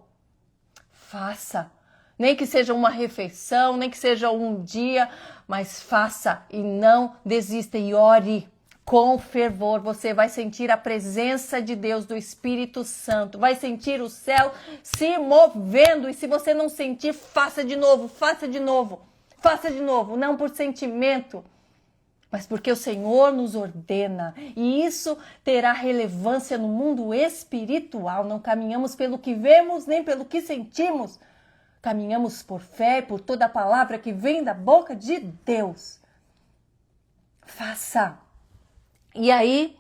Faça. Nem que seja uma refeição, nem que seja um dia, mas faça e não desista e ore com fervor. Você vai sentir a presença de Deus, do Espírito Santo. Vai sentir o céu se movendo. E se você não sentir, faça de novo, faça de novo. Faça de novo, não por sentimento, mas porque o Senhor nos ordena, e isso terá relevância no mundo espiritual. Não caminhamos pelo que vemos, nem pelo que sentimos. Caminhamos por fé, por toda a palavra que vem da boca de Deus. Faça. E aí,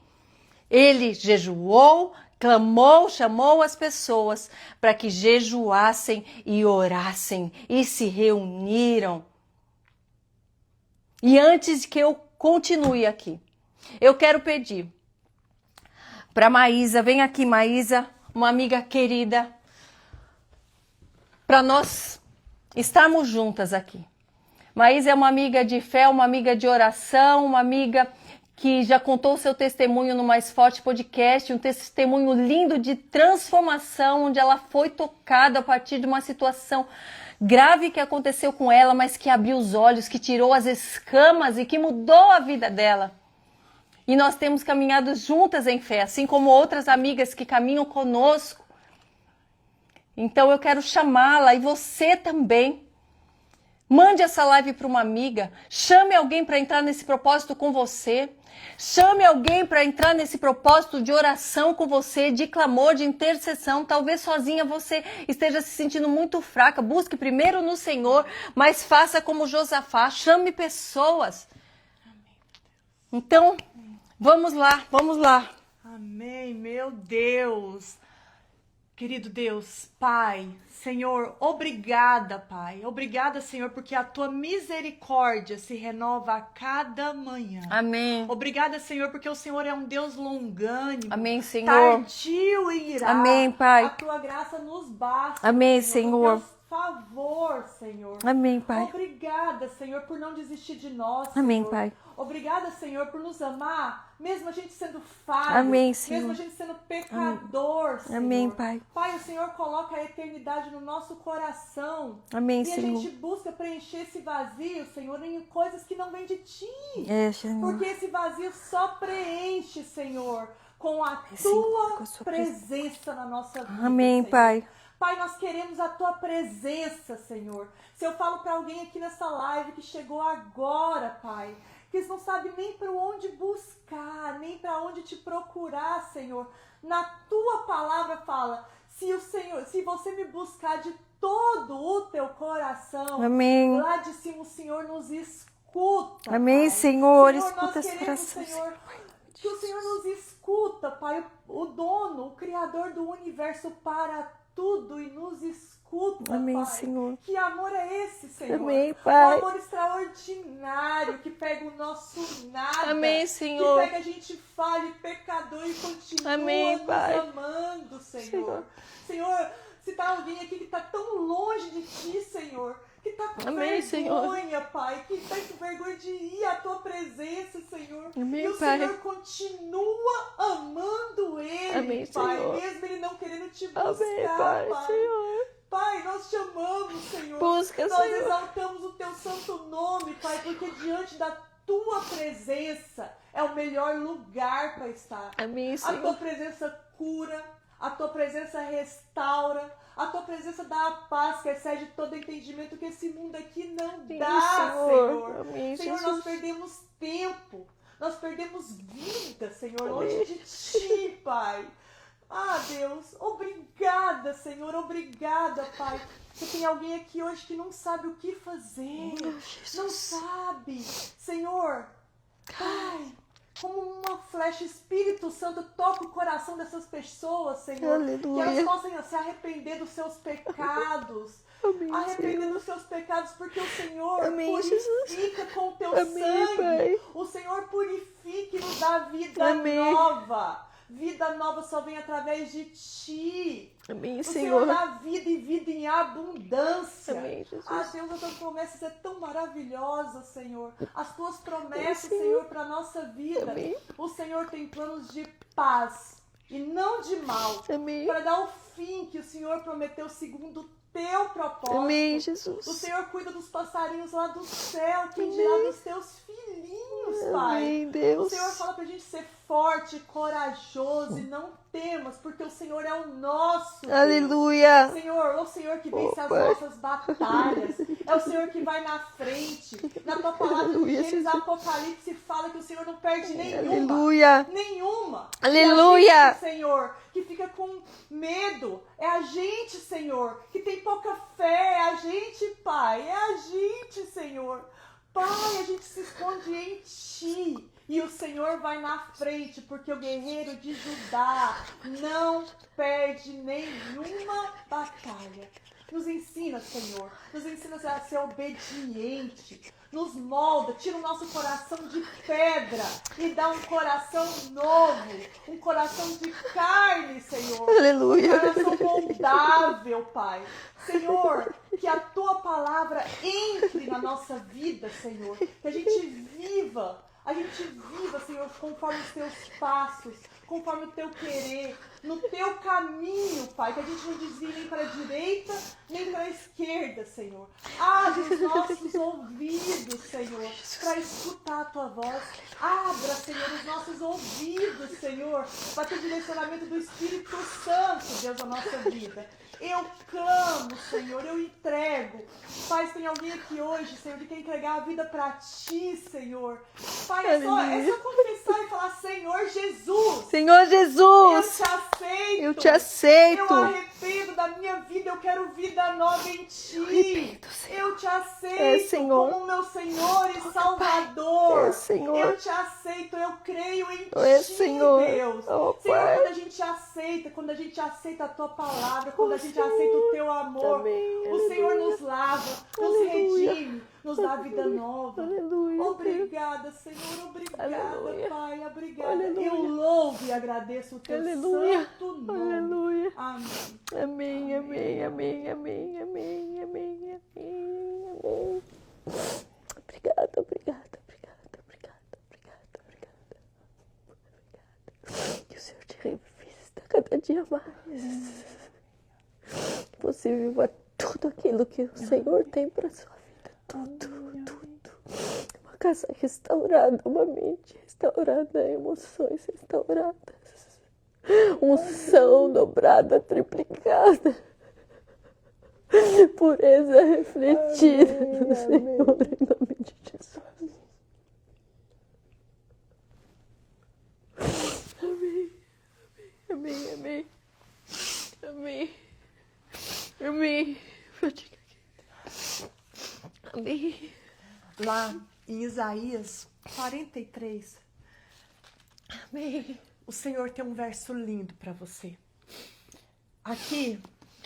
ele jejuou, clamou, chamou as pessoas para que jejuassem e orassem, e se reuniram. E antes que eu continue aqui, eu quero pedir para Maísa, vem aqui Maísa, uma amiga querida, para nós estarmos juntas aqui. Maísa é uma amiga de fé, uma amiga de oração, uma amiga que já contou seu testemunho no Mais Forte Podcast, um testemunho lindo de transformação, onde ela foi tocada a partir de uma situação grave que aconteceu com ela, mas que abriu os olhos, que tirou as escamas e que mudou a vida dela. E nós temos caminhado juntas em fé, assim como outras amigas que caminham conosco. Então eu quero chamá-la, e você também. Mande essa live para uma amiga, chame alguém para entrar nesse propósito com você. Chame alguém para entrar nesse propósito de oração com você, de clamor, de intercessão. Talvez sozinha você esteja se sentindo muito fraca. Busque primeiro no Senhor, mas faça como Josafá, chame pessoas. Então, vamos lá, vamos lá. Amém, meu Deus. Querido Deus, Pai, Senhor, obrigada, Pai. Obrigada, Senhor, porque a tua misericórdia se renova a cada manhã. Amém. Obrigada, Senhor, porque o Senhor é um Deus longânimo. Amém, Senhor. Tardio em irá. Amém, Pai. A tua graça nos basta. Amém, Senhor. Senhor. O teu favor, Senhor. Amém, Pai. Obrigada, Senhor, por não desistir de nós, Senhor. Amém, Pai. Obrigada, Senhor, por nos amar, mesmo a gente sendo falho, Amém, Senhor. mesmo a gente sendo pecador, Senhor. Amém, Pai. Pai, o Senhor coloca a eternidade no nosso coração. Amém, e Senhor. a gente busca preencher esse vazio, Senhor, em coisas que não vêm de Ti. É, Senhor. Porque esse vazio só preenche, Senhor, com a Senhor, Tua com a sua presença na nossa vida, Amém, Senhor. Pai. Pai, nós queremos a Tua presença, Senhor. Se eu falo para alguém aqui nessa live que chegou agora, Pai, que eles não sabem nem para onde buscar, nem para onde te procurar, Senhor. Na Tua palavra fala, se você me buscar de todo o teu coração, Amém. lá de cima o Senhor nos escuta. Amém, Pai. Senhor. Senhor, Escuta nós esse queremos, coração, Senhor, que o Senhor nos escuta, Pai, o dono, o Criador do universo para tudo e nos escuta, Amém, Pai. Senhor. Que amor é esse, Senhor? Amém, Pai. Um amor extraordinário que pega o nosso nada. Amém, Senhor. Que pega a gente falho, pecador e continua Amém, nos Pai. amando, Senhor. Senhor. Senhor, se tá alguém aqui que tá tão longe de Ti, Senhor, que tá com Amém, vergonha, Pai, que tá com vergonha de ir à Tua presença, Senhor. Amém, e o Pai. Senhor continua amando Ele, Amém, Pai, Senhor. mesmo Ele não querendo te buscar, Amém, Pai, Senhor. Pai, nós te amamos, Senhor. Busca, nós Senhor. exaltamos o Teu santo nome, Pai, porque diante da Tua presença é o melhor lugar para estar. Amém, A Tua Senhor. presença cura, a Tua presença restaura, a Tua presença dá a paz que excede todo entendimento que esse mundo aqui não Amém, dá, Senhor. Senhor. Amém, Senhor, Jesus. nós perdemos tempo, nós perdemos vida, Senhor, Amém. longe de Ti, Pai. Ah, Deus, obrigada, Senhor, obrigada, Pai. Se tem alguém aqui hoje que não sabe o que fazer, não sabe, Senhor, Pai, como uma flecha, Espírito Santo, toca o coração dessas pessoas, Senhor. Aleluia. Que elas possam se arrepender dos seus pecados. Amém, Arrepender Senhor. dos seus pecados, porque o Senhor Amém, purifica com o teu Amém, sangue. Pai. O Senhor purifica e nos dá vida Amém. nova. Vida nova só vem através de Ti. Amém, O Senhor Senhor. dá vida e vida em abundância. Amém, Jesus. Ah, Deus, as Tuas promessas é tão maravilhosa, Senhor. As Tuas promessas, Senhor. Senhor, para a nossa vida. Amém. O Senhor tem planos de paz e não de mal. Amém. Para dar o fim que o Senhor prometeu segundo o Teu propósito. Amém, Jesus. O Senhor cuida dos passarinhos lá do céu, quem dirá dos Teus filhinhos, Pai. Amém, Deus. O Senhor fala pra gente ser forte, corajoso e não temas, porque o Senhor é o nosso Deus. Aleluia. Senhor, o Senhor que vence as Pai. nossas batalhas. É o Senhor que vai na frente. Na tua palavra, Aleluia, Gênesis Jesus. Apocalipse fala que o Senhor não perde nenhuma. Aleluia. Nenhuma. Aleluia. É a gente, Senhor, que fica com medo. É a gente, Senhor, que tem pouca fé. É a gente, Pai. É a gente, Senhor. Pai, a gente se esconde em Ti. E o Senhor vai na frente, porque o guerreiro de Judá não perde nenhuma batalha. Nos ensina, Senhor. Nos ensina a ser obediente. Nos molda, tira o nosso coração de pedra e dá um coração novo. Um coração de carne, Senhor. Aleluia. Um coração moldável, Pai. Senhor, que a Tua palavra entre na nossa vida, Senhor. Que a gente viva, Senhor, conforme os Teus passos, conforme o Teu querer, no Teu caminho, Pai, que a gente não desvie nem para a direita, nem para a esquerda, Senhor. Abre os nossos ouvidos, Senhor, para escutar a Tua voz. Abra, Senhor, os nossos ouvidos, Senhor, para ter direcionamento do Espírito Santo, Deus, na nossa vida. Eu clamo, Senhor, eu entrego. Pai, se tem alguém aqui hoje, Senhor, que quer entregar a vida para Ti, Senhor. Pai, é só confessar e falar, Senhor Jesus, Senhor Jesus, eu te aceito. eu te aceito. Eu arrependo da minha vida, eu quero vida nova em Ti. Arrependo, Senhor. Eu Te aceito Senhor. como meu Senhor e Salvador. Senhor. Eu Te aceito, eu creio em Ti, Senhor. Deus. Oh, Senhor, Pai. quando a gente aceita a Tua palavra, quando a gente aceita o Teu amor, Amém. o Senhor nos lava, nos redime, nos dá vida nova. Aleluia. Obrigada, Senhor, obrigada, Aleluia. Pai, obrigada. Aleluia. Eu louvo e agradeço o Teu Aleluia. santo nome. Aleluia. Amém. Amém, amém, amém, amém, amém, amém, amém, amém. Obrigada, obrigada, obrigada, obrigada, obrigada, obrigada. Que o Senhor te revista cada dia mais. Que você viva tudo aquilo que o Senhor tem para sua vida. Tudo, tudo. Uma casa restaurada, uma mente restaurada, emoções restauradas. Unção dobrada, triplicada. Pureza refletida no Senhor, em nome de Jesus. Amém, amém, amém, amém, amém. Amém. Lá em Isaías 43, Amém. o Senhor tem um verso lindo para você. Aqui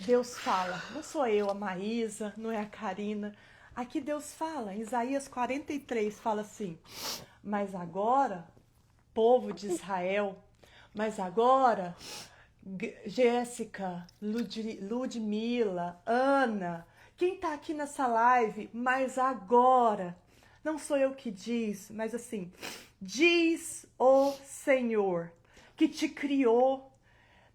Deus fala, não sou eu, a Maísa, não é a Karina. Aqui Deus fala, em Isaías 43 fala assim: mas agora, povo de Israel, mas agora, Jéssica, Ludmila, Ana, quem tá aqui nessa live, mas agora, não sou eu que diz, mas assim, diz o Senhor, que te criou,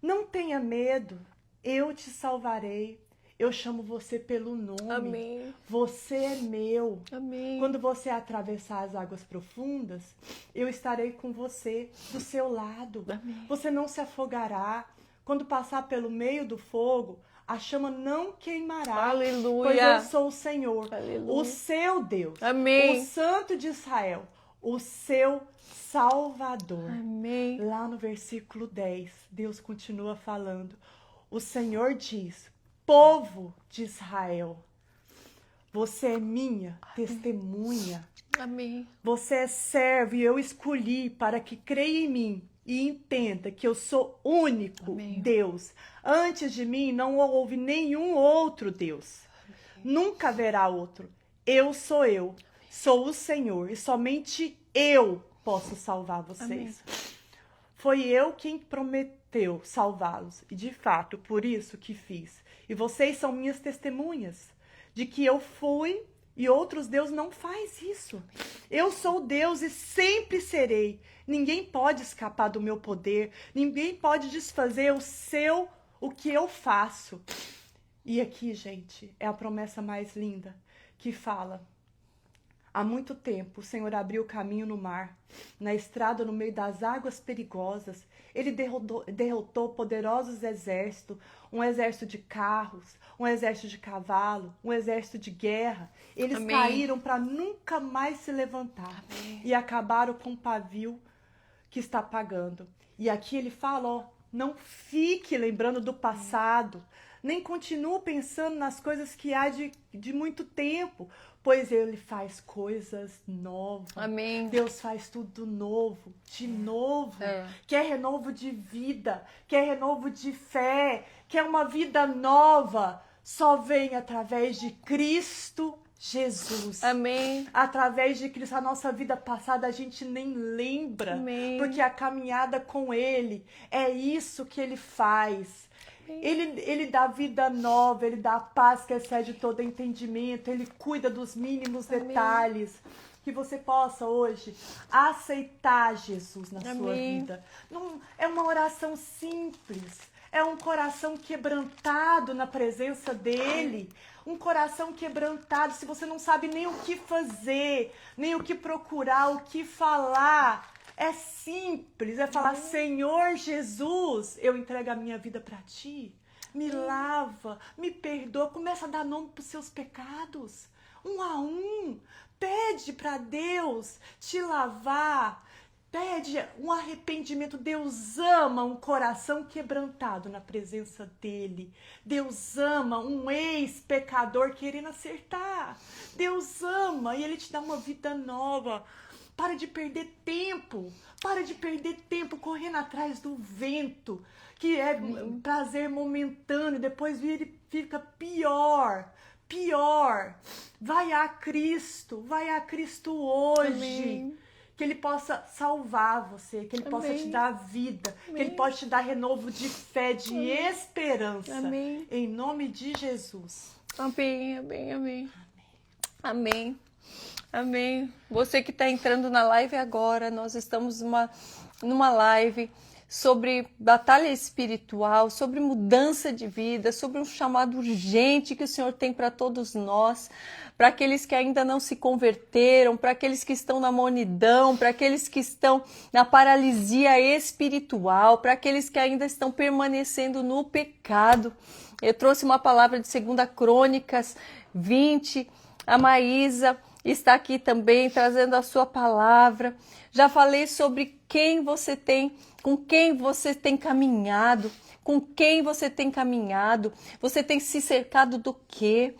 não tenha medo, eu te salvarei, eu chamo você pelo nome, Amém. Você é meu. Amém. Quando você atravessar as águas profundas, eu estarei com você, do seu lado. Amém. Você não se afogará. Quando passar pelo meio do fogo, a chama não queimará. Aleluia. Pois eu sou o Senhor, Aleluia. o seu Deus, Amém. o Santo de Israel, o seu Salvador. Amém. Lá no versículo 10, Deus continua falando. O Senhor diz: povo de Israel, você é minha testemunha. Amém. Você é servo e eu escolhi para que creia em mim e entenda que eu sou único Amém. Deus. Antes de mim não houve nenhum outro Deus. Nunca haverá outro. Eu, sou o Senhor e somente eu posso salvar vocês. Foi eu quem prometeu salvá-los e de fato por isso que fiz. E vocês são minhas testemunhas de que eu fui e outros deuses não faz isso. Eu sou Deus e sempre serei. Ninguém pode escapar do meu poder. Ninguém pode desfazer o que eu faço. E aqui, gente, é a promessa mais linda que fala. Há muito tempo o Senhor abriu o caminho no mar, na estrada no meio das águas perigosas. Ele derrotou poderosos exércitos, um exército de carros, um exército de cavalo, um exército de guerra. Eles Amém. caíram para nunca mais se levantar. Amém. E acabaram com o pavio que está pagando. E aqui ele fala, ó, não fique lembrando do passado, nem continue pensando nas coisas que há de muito tempo, pois ele faz coisas novas. Amém. Deus faz tudo novo, de novo. É. Quer renovo de vida, quer renovo de fé, quer uma vida nova. Só vem através de Cristo Jesus. Amém. Através de Cristo, a nossa vida passada a gente nem lembra. Amém. Porque a caminhada com Ele é isso que Ele faz. Ele dá vida nova, Ele dá paz que excede todo entendimento, Ele cuida dos mínimos detalhes. Que você possa hoje aceitar Jesus na sua vida. Não, é uma oração simples, é um coração quebrantado na presença dEle. Um coração quebrantado, se você não sabe nem o que fazer, nem o que procurar, o que falar. É simples, é falar, Senhor Jesus, eu entrego a minha vida para Ti. Me lava, me perdoa, começa a dar nome para os seus pecados. Um a um, pede para Deus te lavar. pede um arrependimento. Deus ama um coração quebrantado na presença dele. Deus ama um ex-pecador querendo acertar. Deus ama e ele te dá uma vida nova. Para de perder tempo. Para de perder tempo correndo atrás do vento, que é prazer momentâneo. Depois ele fica pior. Vai a Cristo hoje. Amém. Que ele possa salvar você, que ele possa te dar vida, que ele possa te dar renovo de fé, de esperança. Amém. Em nome de Jesus. Amém, amém, amém. Amém. Amém. Você que está entrando na live agora, nós estamos numa live sobre batalha espiritual, sobre mudança de vida, sobre um chamado urgente que o Senhor tem para todos nós, para aqueles que ainda não se converteram, para aqueles que estão na monidão, para aqueles que estão na paralisia espiritual, para aqueles que ainda estão permanecendo no pecado. Eu trouxe uma palavra de 2 Crônicas 20, a Maísa está aqui também trazendo a sua palavra. Já falei sobre quem você tem, com quem você tem caminhado, com quem você tem caminhado, você tem se cercado do quê?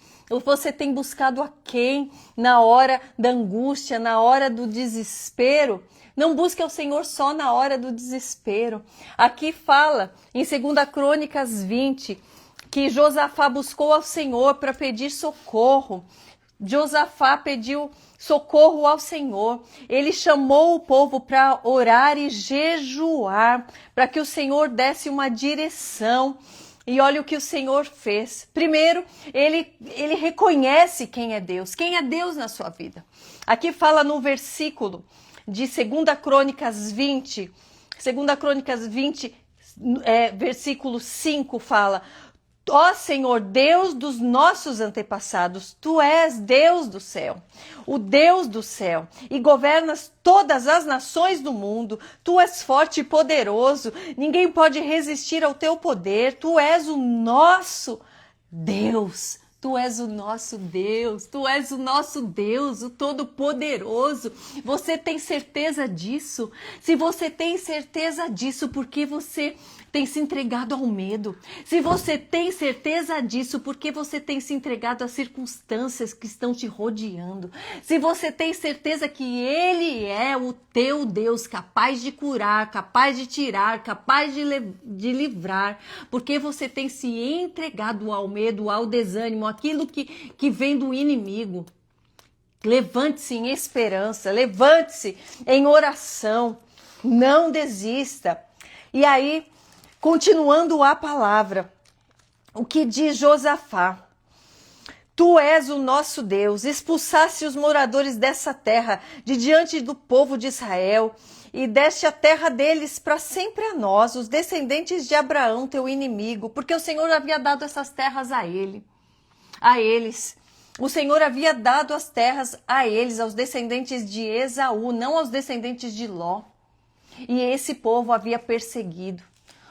Você tem buscado a quem na hora da angústia, na hora do desespero? Não busque ao Senhor só na hora do desespero. Aqui fala em 2 Crônicas 20 que Josafá buscou ao Senhor para pedir socorro. Josafá pediu socorro ao Senhor. Ele chamou o povo para orar e jejuar, para que o Senhor desse uma direção. E olha o que o Senhor fez. Primeiro, ele reconhece quem é Deus na sua vida. Aqui fala no versículo de 2 Crônicas 20, versículo 5 fala: Ó Senhor, Deus dos nossos antepassados, Tu és Deus do céu, o Deus do céu, e governas todas as nações do mundo. Tu és forte e poderoso, ninguém pode resistir ao Teu poder. Tu és o nosso Deus. Tu és o nosso Deus, Tu és o nosso Deus, o Todo-Poderoso. Você tem certeza disso? Se você tem certeza disso, porque você tem se entregado ao medo? Se você tem certeza disso, porque você tem se entregado às circunstâncias que estão te rodeando? Se você tem certeza que Ele é o teu Deus, capaz de curar, capaz de tirar, capaz de livrar, porque você tem se entregado ao medo, ao desânimo, aquilo que vem do inimigo. Levante-se em esperança, levante-se em oração, não desista. E aí, continuando a palavra, o que diz Josafá? Tu és o nosso Deus, expulsaste os moradores dessa terra de diante do povo de Israel e deste a terra deles para sempre a nós, os descendentes de Abraão, teu inimigo, porque o Senhor havia dado essas terras a eles. O Senhor havia dado as terras a eles, aos descendentes de Esaú, não aos descendentes de Ló. E esse povo havia perseguido.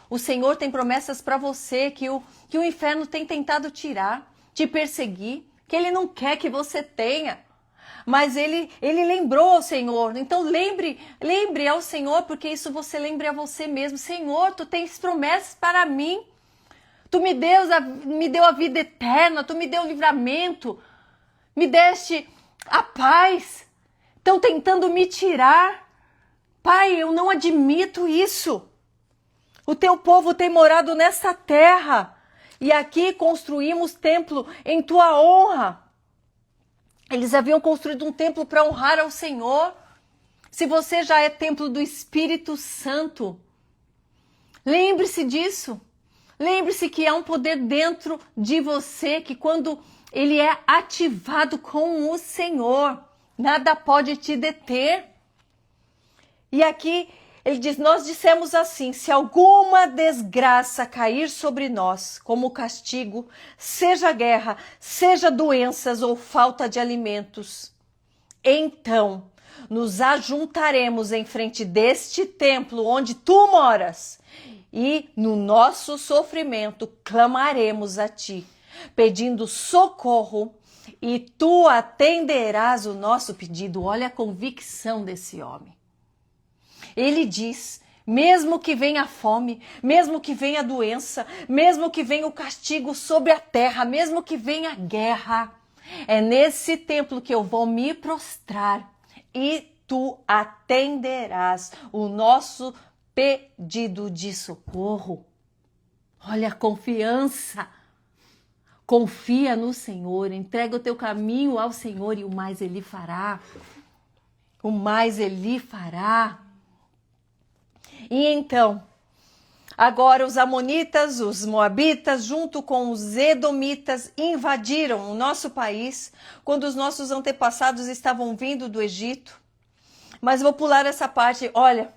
O Senhor tem promessas para você que o inferno tem tentado tirar, te perseguir, que Ele não quer que você tenha. Mas ele lembrou ao Senhor. Então lembre ao Senhor, porque isso você lembre a você mesmo. Senhor, Tu tens promessas para mim. Tu me deu a vida eterna, Tu me deu o livramento, me deste a paz. Estão tentando me tirar. Pai, eu não admito isso. O Teu povo tem morado nessa terra e aqui construímos templo em Tua honra. Eles haviam construído um templo para honrar ao Senhor. Se você já é templo do Espírito Santo, lembre-se disso. Lembre-se que há um poder dentro de você que quando ele é ativado com o Senhor, nada pode te deter. E aqui ele diz, nós dissemos assim, se alguma desgraça cair sobre nós, como castigo, seja guerra, seja doenças ou falta de alimentos, então nos ajuntaremos em frente deste templo onde tu moras e no nosso sofrimento clamaremos a ti, pedindo socorro e tu atenderás o nosso pedido. Olha a convicção desse homem. Ele diz, mesmo que venha a fome, mesmo que venha a doença, mesmo que venha o castigo sobre a terra, mesmo que venha a guerra, é nesse templo que eu vou me prostrar e tu atenderás o nosso pedido de socorro. Olha a confiança. Confia no Senhor, entrega o teu caminho ao Senhor e o mais Ele fará. O mais Ele fará. E então, agora os amonitas, os moabitas, junto com os edomitas, invadiram o nosso país quando os nossos antepassados estavam vindo do Egito. Mas vou pular essa parte, olha.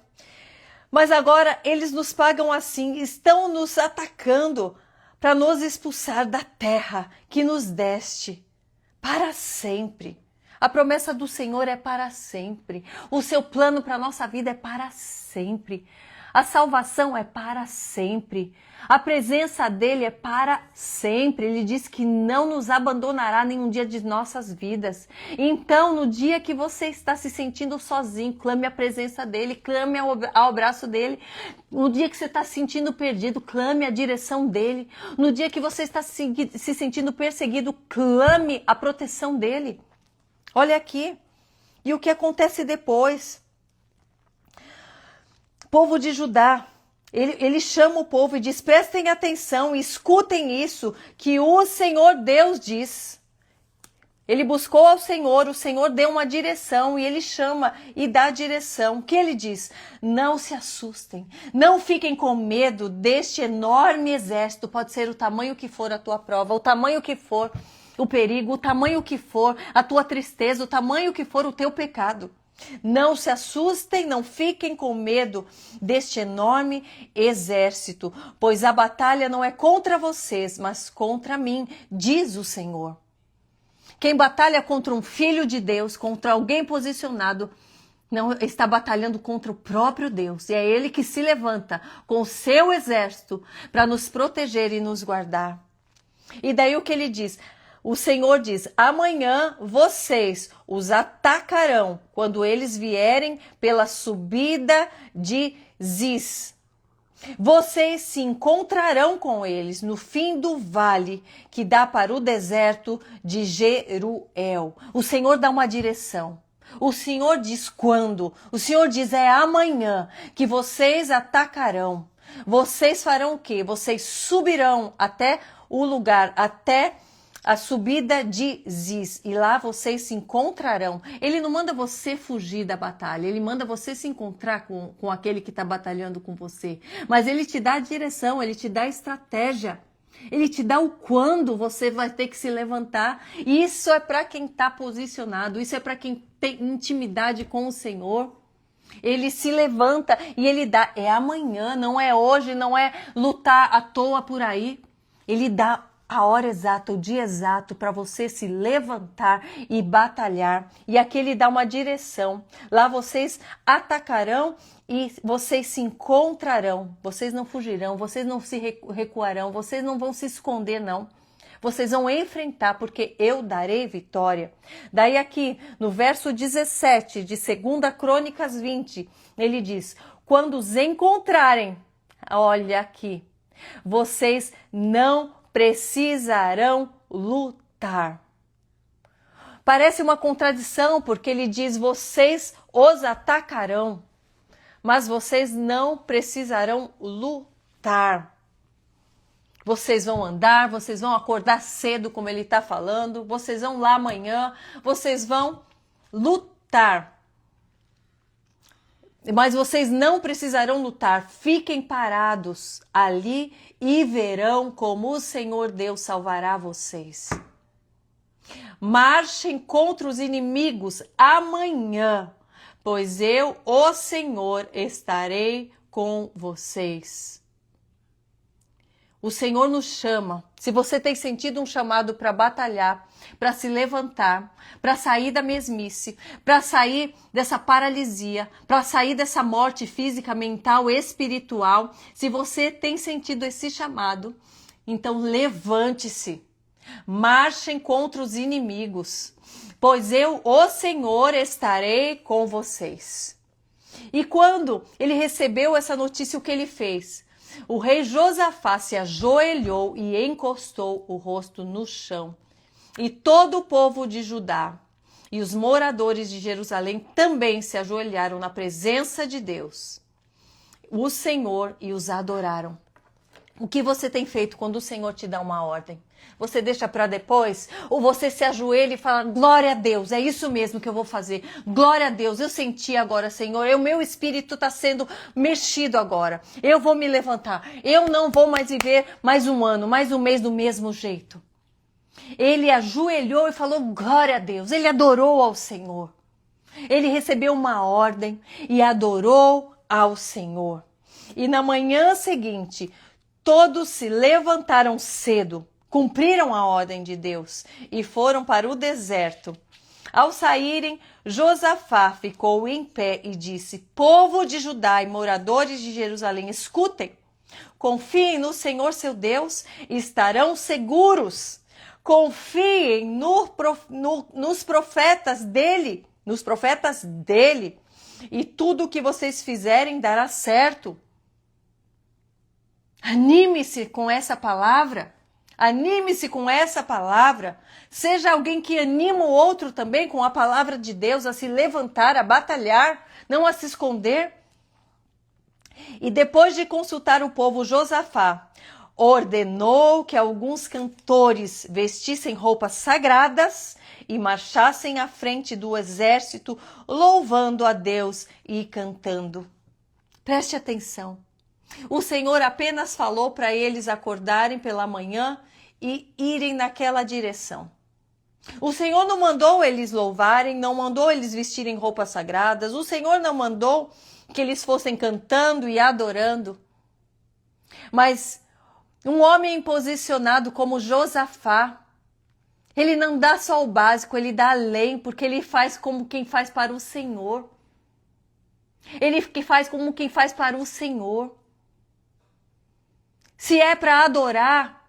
Mas agora eles nos pagam assim, estão nos atacando para nos expulsar da terra que nos deste para sempre. A promessa do Senhor é para sempre. O seu plano para a nossa vida é para sempre. A salvação é para sempre. A presença dele é para sempre. Ele diz que não nos abandonará nenhum dia de nossas vidas. Então, no dia que você está se sentindo sozinho, clame a presença dele, clame ao braço dele. No dia que você está se sentindo perdido, clame a direção dele. No dia que você está se sentindo perseguido, clame a proteção dele. Olha aqui. E o que acontece depois? Povo de Judá, ele chama o povo e diz, prestem atenção, escutem isso, que o Senhor Deus diz. Ele buscou ao Senhor, o Senhor deu uma direção e ele chama e dá a direção. O que ele diz? Não se assustem, não fiquem com medo deste enorme exército, pode ser o tamanho que for a tua prova, o tamanho que for o perigo, o tamanho que for a tua tristeza, o tamanho que for o teu pecado. Não se assustem, não fiquem com medo deste enorme exército, pois a batalha não é contra vocês, mas contra mim, diz o Senhor. Quem batalha contra um filho de Deus, contra alguém posicionado, não está batalhando contra o próprio Deus. E é ele que se levanta com o seu exército para nos proteger e nos guardar. E daí o que ele diz? O Senhor diz, amanhã vocês os atacarão quando eles vierem pela subida de Ziz. Vocês se encontrarão com eles no fim do vale que dá para o deserto de Jeruel. O Senhor dá uma direção. O Senhor diz quando. O Senhor diz é amanhã que vocês atacarão. Vocês farão o quê? Vocês subirão até o lugar, até a subida de Ziz, e lá vocês se encontrarão. Ele não manda você fugir da batalha, ele manda você se encontrar com aquele que está batalhando com você. Mas ele te dá a direção, ele te dá a estratégia, ele te dá o quando você vai ter que se levantar. Isso é para quem está posicionado, isso é para quem tem intimidade com o Senhor. Ele se levanta e ele dá, é amanhã, não é hoje, não é lutar à toa por aí. Ele dá a hora exata, o dia exato para você se levantar e batalhar. E aqui ele dá uma direção. Lá vocês atacarão e vocês se encontrarão. Vocês não fugirão, vocês não se recuarão, vocês não vão se esconder, não. Vocês vão enfrentar, porque eu darei vitória. Daí aqui, no verso 17 de 2 Crônicas 20, ele diz, quando os encontrarem, olha aqui, vocês não precisarão lutar. Parece uma contradição, porque ele diz, vocês os atacarão, mas vocês não precisarão lutar. Vocês vão andar, vocês vão acordar cedo, como ele está falando, vocês vão lá amanhã, vocês vão lutar. Mas vocês não precisarão lutar, fiquem parados ali e verão como o Senhor Deus salvará vocês. Marchem contra os inimigos amanhã, pois eu, o Senhor, estarei com vocês. O Senhor nos chama. Se você tem sentido um chamado para batalhar, para se levantar, para sair da mesmice, para sair dessa paralisia, para sair dessa morte física, mental, espiritual, se você tem sentido esse chamado, então levante-se. Marchem contra os inimigos, pois eu, o Senhor, estarei com vocês. E quando ele recebeu essa notícia, o que ele fez? O rei Josafá se ajoelhou e encostou o rosto no chão. E todo o povo de Judá e os moradores de Jerusalém também se ajoelharam na presença de Deus, o Senhor, e os adoraram. O que você tem feito quando o Senhor te dá uma ordem? Você deixa para depois? Ou você se ajoelha e fala, glória a Deus, é isso mesmo que eu vou fazer. Glória a Deus, eu senti agora, Senhor, o meu espírito está sendo mexido agora. Eu vou me levantar. Eu não vou mais viver mais um ano, mais um mês do mesmo jeito. Ele ajoelhou e falou, glória a Deus. Ele adorou ao Senhor. Ele recebeu uma ordem e adorou ao Senhor. E na manhã seguinte, todos se levantaram cedo, cumpriram a ordem de Deus e foram para o deserto. Ao saírem, Josafá ficou em pé e disse, povo de Judá e moradores de Jerusalém, escutem, confiem no Senhor seu Deus e estarão seguros. Confiem nos profetas dele, e tudo o que vocês fizerem dará certo. Anime-se com essa palavra. Anime-se com essa palavra. Seja alguém que anima o outro também com a palavra de Deus a se levantar, a batalhar, não a se esconder. E depois de consultar o povo, Josafá ordenou que alguns cantores vestissem roupas sagradas e marchassem à frente do exército, louvando a Deus e cantando. Preste atenção. O Senhor apenas falou para eles acordarem pela manhã e irem naquela direção. O Senhor não mandou eles louvarem, não mandou eles vestirem roupas sagradas, o Senhor não mandou que eles fossem cantando e adorando. Mas um homem posicionado como Josafá, ele não dá só o básico, ele dá além, porque ele faz como quem faz para o Senhor. Ele faz como quem faz para o Senhor. Se é para adorar,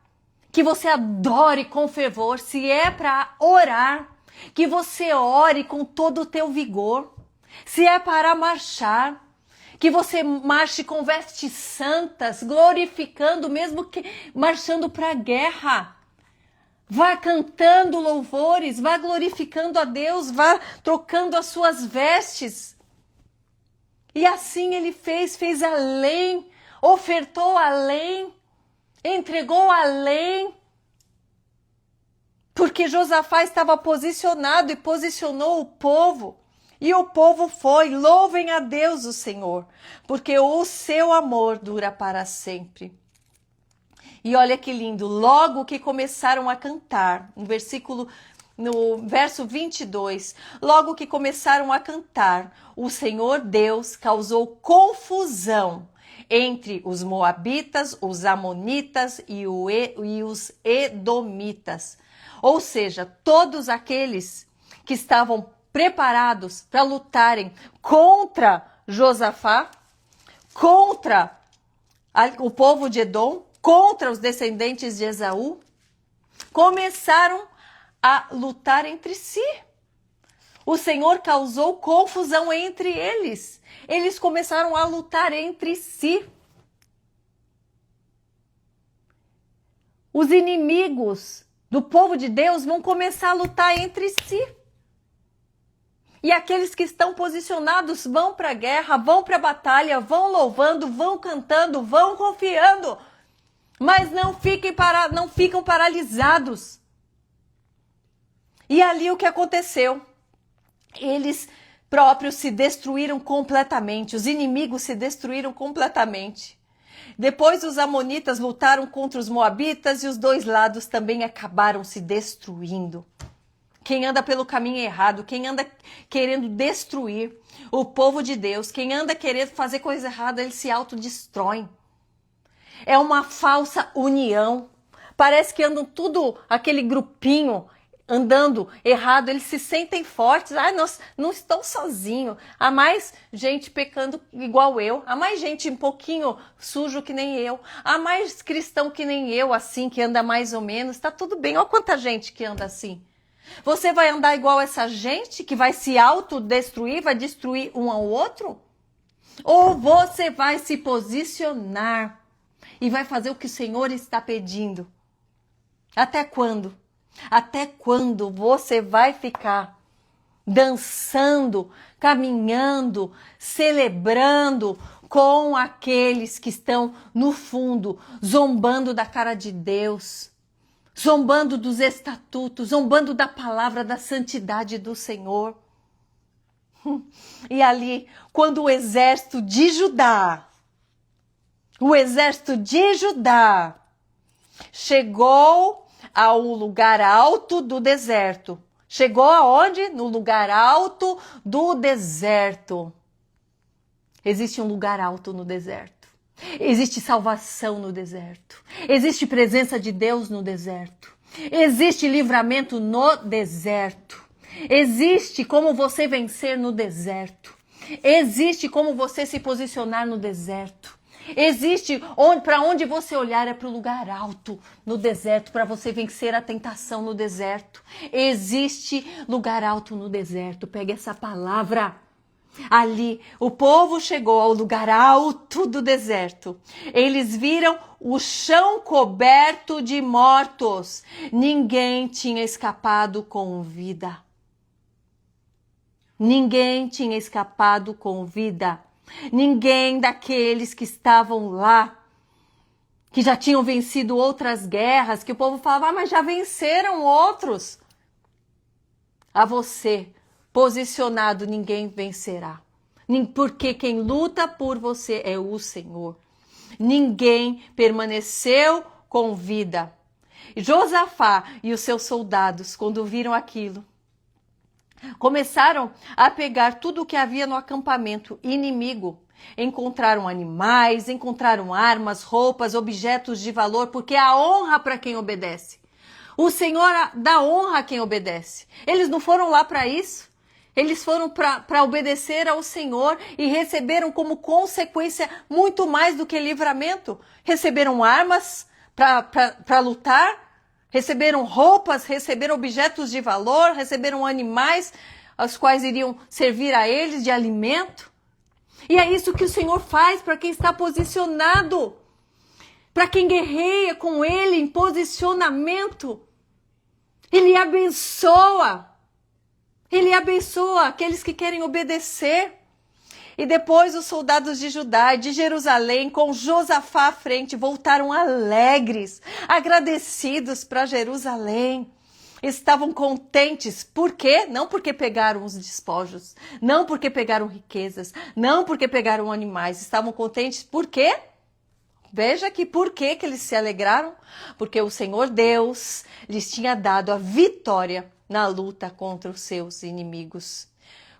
que você adore com fervor. Se é para orar, que você ore com todo o teu vigor. Se é para marchar, que você marche com vestes santas, glorificando, mesmo que marchando para a guerra. Vá cantando louvores, vá glorificando a Deus, vá trocando as suas vestes. E assim ele fez além, ofertou além, entregou além. Porque Josafá estava posicionado e posicionou o povo. E o povo foi, louvem a Deus o Senhor, porque o seu amor dura para sempre. E olha que lindo, logo que começaram a cantar, no verso 22, logo que começaram a cantar, o Senhor Deus causou confusão entre os moabitas, os amonitas e os edomitas. Ou seja, todos aqueles que estavam preparados para lutarem contra Josafá, contra o povo de Edom, contra os descendentes de Esaú, começaram a lutar entre si. O Senhor causou confusão entre eles. Eles começaram a lutar entre si. Os inimigos do povo de Deus vão começar a lutar entre si. E aqueles que estão posicionados vão para a guerra, vão para a batalha, vão louvando, vão cantando, vão confiando. Mas não ficam paralisados. E ali o que aconteceu? Eles próprios se destruíram completamente, os inimigos se destruíram completamente. Depois os amonitas lutaram contra os moabitas e os dois lados também acabaram se destruindo. Quem anda pelo caminho errado, quem anda querendo destruir o povo de Deus, quem anda querendo fazer coisa errada, eles se autodestroem. É uma falsa união. Parece que andam tudo, aquele grupinho andando errado, eles se sentem fortes. Ah, nós não estão sozinhos. Há mais gente pecando igual eu. Há mais gente um pouquinho sujo que nem eu. Há mais cristão que nem eu, assim, que anda mais ou menos. Tá tudo bem. Olha quanta gente que anda assim. Você vai andar igual essa gente que vai se autodestruir, vai destruir um ao outro? Ou você vai se posicionar e vai fazer o que o Senhor está pedindo? Até quando? Até quando você vai ficar dançando, caminhando, celebrando com aqueles que estão no fundo, zombando da cara de Deus, zombando dos estatutos, zombando da palavra da santidade do Senhor? E ali, quando o exército de Judá chegou ao lugar alto do deserto. Chegou aonde? No lugar alto do deserto. Existe um lugar alto no deserto. Existe salvação no deserto. Existe presença de Deus no deserto. Existe livramento no deserto. Existe como você vencer no deserto. Existe como você se posicionar no deserto. Existe para onde você olhar é para o lugar alto no deserto, para você vencer a tentação no deserto. Existe lugar alto no deserto. Pegue essa palavra. Ali, o povo chegou ao lugar alto do deserto. Eles viram o chão coberto de mortos. Ninguém tinha escapado com vida. Ninguém tinha escapado com vida. Ninguém daqueles que estavam lá, que já tinham vencido outras guerras, que o povo falava, mas já venceram outros. A você, posicionado, ninguém vencerá. Porque quem luta por você é o Senhor. Ninguém permaneceu com vida. Josafá e os seus soldados, quando viram aquilo, começaram a pegar tudo o que havia no acampamento inimigo. Encontraram animais, encontraram armas, roupas, objetos de valor, porque há honra para quem obedece. O Senhor dá honra a quem obedece. Eles não foram lá para isso. Eles foram para obedecer ao Senhor e receberam como consequência muito mais do que livramento. Receberam armas para lutar. Receberam roupas, receberam objetos de valor, receberam animais, os quais iriam servir a eles de alimento. E é isso que o Senhor faz para quem está posicionado, para quem guerreia com Ele em posicionamento. Ele abençoa aqueles que querem obedecer. E depois os soldados de Judá e de Jerusalém, com Josafá à frente, voltaram alegres, agradecidos para Jerusalém. Estavam contentes. Por quê? Não porque pegaram os despojos, não porque pegaram riquezas, não porque pegaram animais. Estavam contentes por quê? Veja que por que eles se alegraram? Porque o Senhor Deus lhes tinha dado a vitória na luta contra os seus inimigos.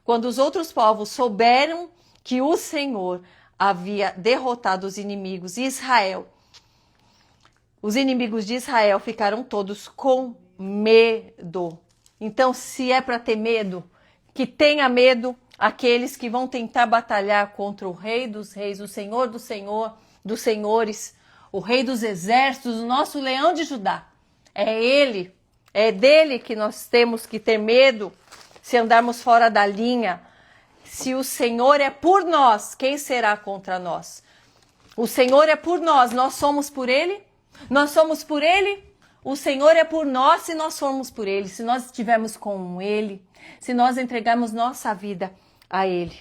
Quando os outros povos souberam que o Senhor havia derrotado os inimigos de Israel, os inimigos de Israel ficaram todos com medo. Então, se é para ter medo, que tenha medo aqueles que vão tentar batalhar contra o Rei dos Reis, o Senhor do Senhor, dos Senhores, o Rei dos Exércitos, o nosso Leão de Judá. É Ele, é dele que nós temos que ter medo se andarmos fora da linha. Se o Senhor é por nós, quem será contra nós? O Senhor é por nós somos por Ele? Nós somos por Ele? O Senhor é por nós se nós formos por Ele, se nós estivermos com Ele, se nós entregarmos nossa vida a Ele.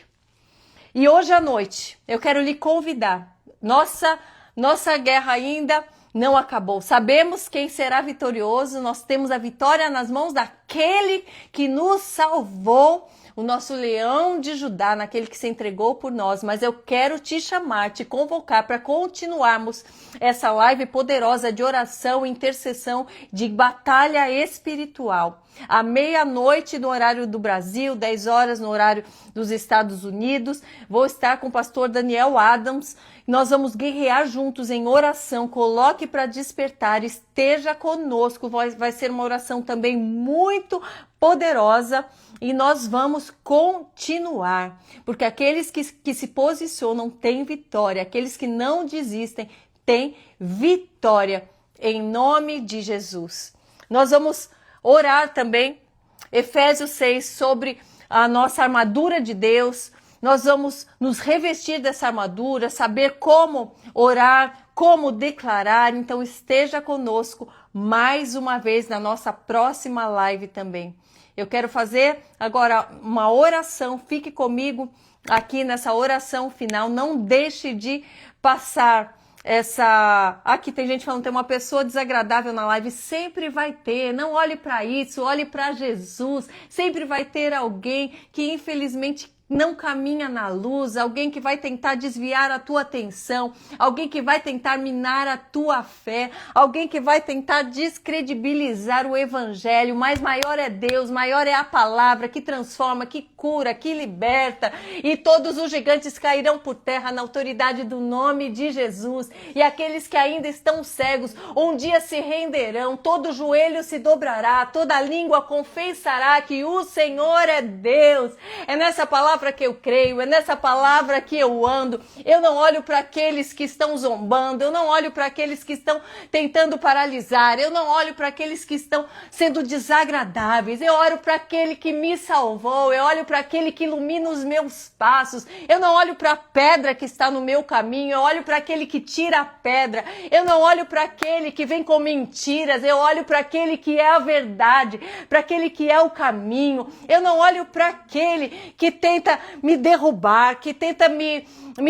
E hoje à noite, eu quero lhe convidar. Nossa guerra ainda não acabou. Sabemos quem será vitorioso, nós temos a vitória nas mãos daquele que nos salvou, o nosso Leão de Judá, naquele que se entregou por nós. Mas eu quero te chamar, te convocar para continuarmos essa live poderosa de oração, intercessão, de batalha espiritual. À meia-noite no horário do Brasil, 10 horas no horário dos Estados Unidos, vou estar com o pastor Daniel Adams. Nós vamos guerrear juntos em oração. Coloque para despertar, esteja conosco. Vai ser uma oração também muito poderosa e nós vamos continuar, porque aqueles que se posicionam têm vitória, aqueles que não desistem têm vitória, em nome de Jesus. Nós vamos orar também, Efésios 6, sobre a nossa armadura de Deus, nós vamos nos revestir dessa armadura, saber como orar, como declarar. Então esteja conosco mais uma vez na nossa próxima live também. Eu quero fazer agora uma oração, fique comigo aqui nessa oração final, não deixe de passar essa... Aqui tem gente falando, tem uma pessoa desagradável na live, sempre vai ter, não olhe para isso, olhe para Jesus, sempre vai ter alguém que infelizmente não caminha na luz, alguém que vai tentar desviar a tua atenção, alguém que vai tentar minar a tua fé, alguém que vai tentar descredibilizar o evangelho, mas maior é Deus, maior é a palavra que transforma, que cura, que liberta, e todos os gigantes cairão por terra na autoridade do nome de Jesus, e aqueles que ainda estão cegos, um dia se renderão, todo joelho se dobrará, toda língua confessará que o Senhor é Deus. É nessa palavra que eu creio, é nessa palavra que eu ando. Eu não olho para aqueles que estão zombando, eu não olho para aqueles que estão tentando paralisar, eu não olho para aqueles que estão sendo desagradáveis, eu olho para aquele que me salvou, eu olho para aquele que ilumina os meus passos, eu não olho para a pedra que está no meu caminho, eu olho para aquele que tira a pedra, eu não olho para aquele que vem com mentiras, eu olho para aquele que é a verdade, para aquele que é o caminho, eu não olho para aquele que tenta me derrubar, que tenta me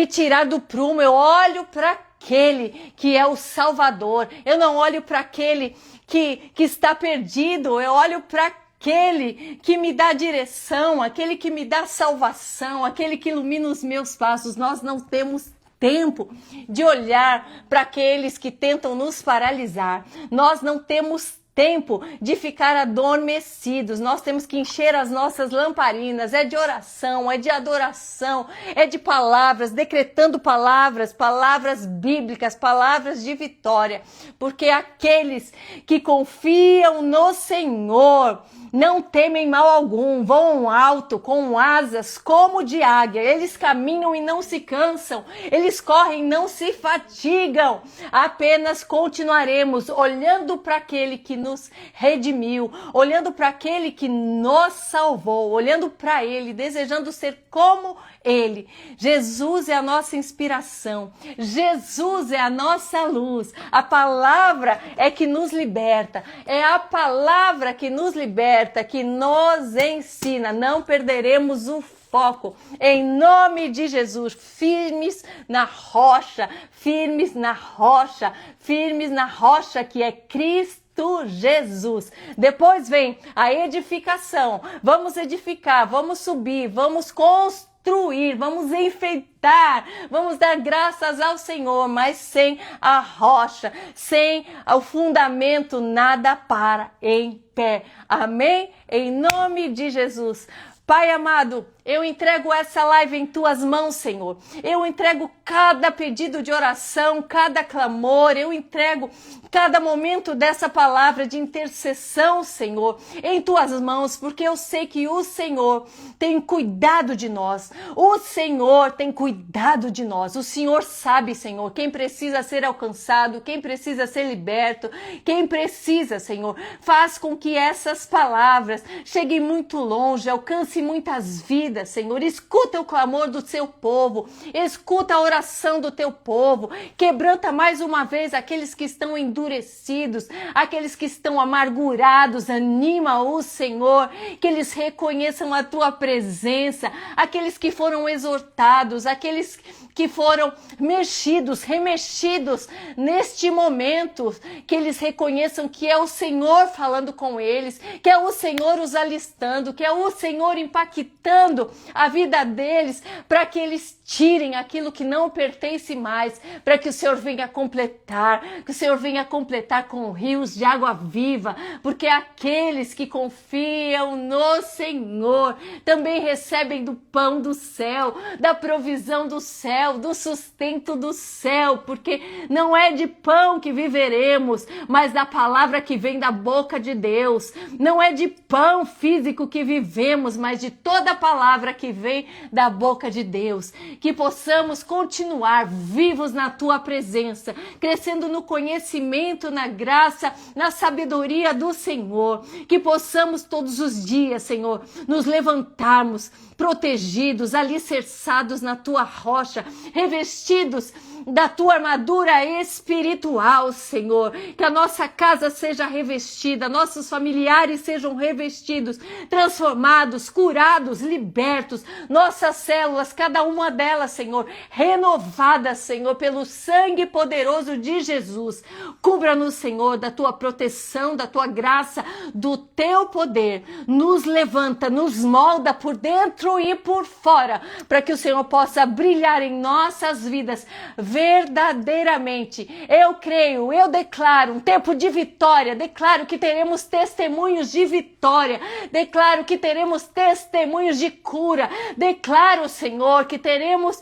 tirar do prumo, eu olho para aquele que é o Salvador, eu não olho para aquele que está perdido, eu olho para aquele que me dá direção, aquele que me dá salvação, aquele que ilumina os meus passos. Nós não temos tempo de olhar para aqueles que tentam nos paralisar, nós não temos tempo de ficar adormecidos, nós temos que encher as nossas lamparinas, é de oração, é de adoração, é de palavras, decretando palavras, palavras bíblicas, palavras de vitória, porque aqueles que confiam no Senhor não temem mal algum, voam alto com asas como de águia, eles caminham e não se cansam, eles correm e não se fatigam, apenas continuaremos olhando para aquele que nos redimiu, olhando para aquele que nos salvou, olhando para ele, desejando ser como ele. Jesus é a nossa inspiração, Jesus é a nossa luz, a palavra é que nos liberta, é a palavra que nos liberta, que nos ensina, não perderemos o foco, em nome de Jesus, firmes na rocha, firmes na rocha, firmes na rocha que é Cristo Jesus. Depois vem a edificação, vamos edificar, vamos subir, vamos construir, vamos enfeitar, vamos dar graças ao Senhor, mas sem a rocha, sem o fundamento, nada para em pé. Amém? Em nome de Jesus. Pai amado, eu entrego essa live em tuas mãos, Senhor. Eu entrego cada pedido de oração, cada clamor, eu entrego cada momento dessa palavra de intercessão, Senhor, em tuas mãos, porque eu sei que o Senhor tem cuidado de nós. O Senhor tem cuidado de nós. O Senhor sabe, Senhor, quem precisa ser alcançado, quem precisa ser liberto, quem precisa, Senhor. Faz com que essas palavras cheguem muito longe, alcance muitas vidas, Senhor. Escuta o clamor do seu povo, escuta a oração do teu povo, quebranta mais uma vez aqueles que estão endurecidos, aqueles que estão amargurados, anima o Senhor, que eles reconheçam a tua presença, aqueles que foram exortados, aqueles que foram mexidos, remexidos neste momento, que eles reconheçam que é o Senhor falando com eles, que é o Senhor os alistando, que é o Senhor impactando a vida deles, para que eles tirem aquilo que não pertence mais, para que o Senhor venha completar, que o Senhor venha completar com rios de água viva, porque aqueles que confiam no Senhor também recebem do pão do céu, da provisão do céu, do sustento do céu, porque não é de pão que viveremos, mas da palavra que vem da boca de Deus. Não é de pão físico que vivemos, mas de toda a palavra palavra que vem da boca de Deus, que possamos continuar vivos na tua presença, crescendo no conhecimento, na graça, na sabedoria do Senhor, que possamos todos os dias, Senhor, nos levantarmos protegidos, alicerçados na tua rocha, revestidos da tua armadura espiritual, Senhor, que a nossa casa seja revestida, nossos familiares sejam revestidos, transformados, curados, libertos, nossas células, cada uma delas, Senhor, renovadas, Senhor, pelo sangue poderoso de Jesus. Cubra-nos, Senhor, da tua proteção, da tua graça, do teu poder. Nos levanta, nos molda por dentro e por fora, para que o Senhor possa brilhar em nossas vidas verdadeiramente. Eu creio, eu declaro um tempo de vitória, declaro que teremos testemunhos de vitória, declaro que teremos testemunhos de cura, declaro, Senhor, que teremos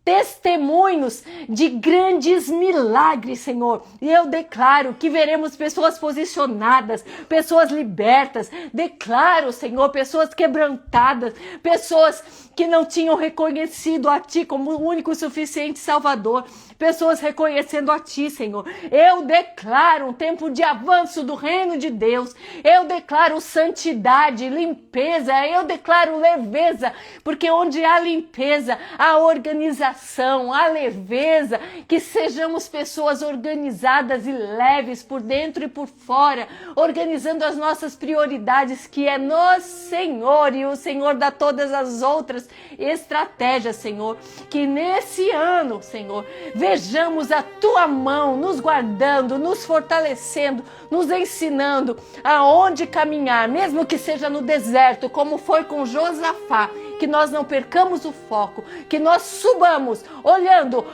testemunhos de grandes milagres, Senhor. E eu declaro que veremos pessoas posicionadas, pessoas libertas. Declaro, Senhor, pessoas quebrantadas, pessoas que não tinham reconhecido a Ti como o único e suficiente Salvador. Pessoas reconhecendo a Ti, Senhor. Eu declaro um tempo de avanço do reino de Deus. Eu declaro santidade, limpeza. Eu declaro leveza, porque onde há limpeza, há organização, há leveza. Que sejamos pessoas organizadas e leves por dentro e por fora, organizando as nossas prioridades, que é no Senhor, e o Senhor dá todas as outras estratégias, Senhor. Que nesse ano, Senhor, vejamos a tua mão nos guardando, nos fortalecendo, nos ensinando aonde caminhar, mesmo que seja no deserto, como foi com Josafá. Que nós não percamos o foco, que nós subamos olhando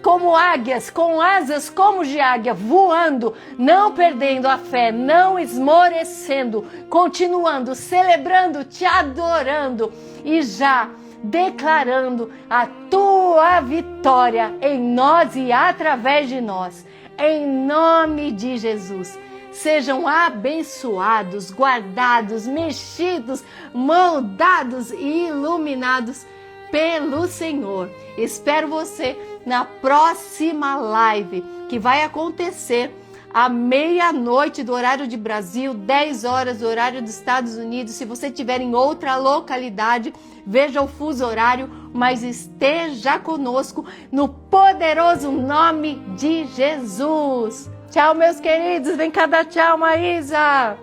como águias, com asas como de águia, voando, não perdendo a fé, não esmorecendo, continuando, celebrando, te adorando e já declarando a tua vitória em nós e através de nós, em nome de Jesus. Sejam abençoados, guardados, mexidos, moldados e iluminados pelo Senhor. Espero você na próxima live, que vai acontecer à meia-noite do horário de Brasil, 10 horas do horário dos Estados Unidos. Se você estiver em outra localidade, veja o fuso horário, mas esteja conosco no poderoso nome de Jesus. Tchau, meus queridos. Vem cá dar tchau, Maísa.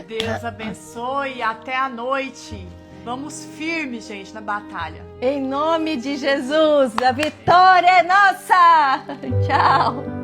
Deus abençoe e até a noite. Vamos firmes, gente, na batalha. Em nome de Jesus, a vitória é nossa. Tchau.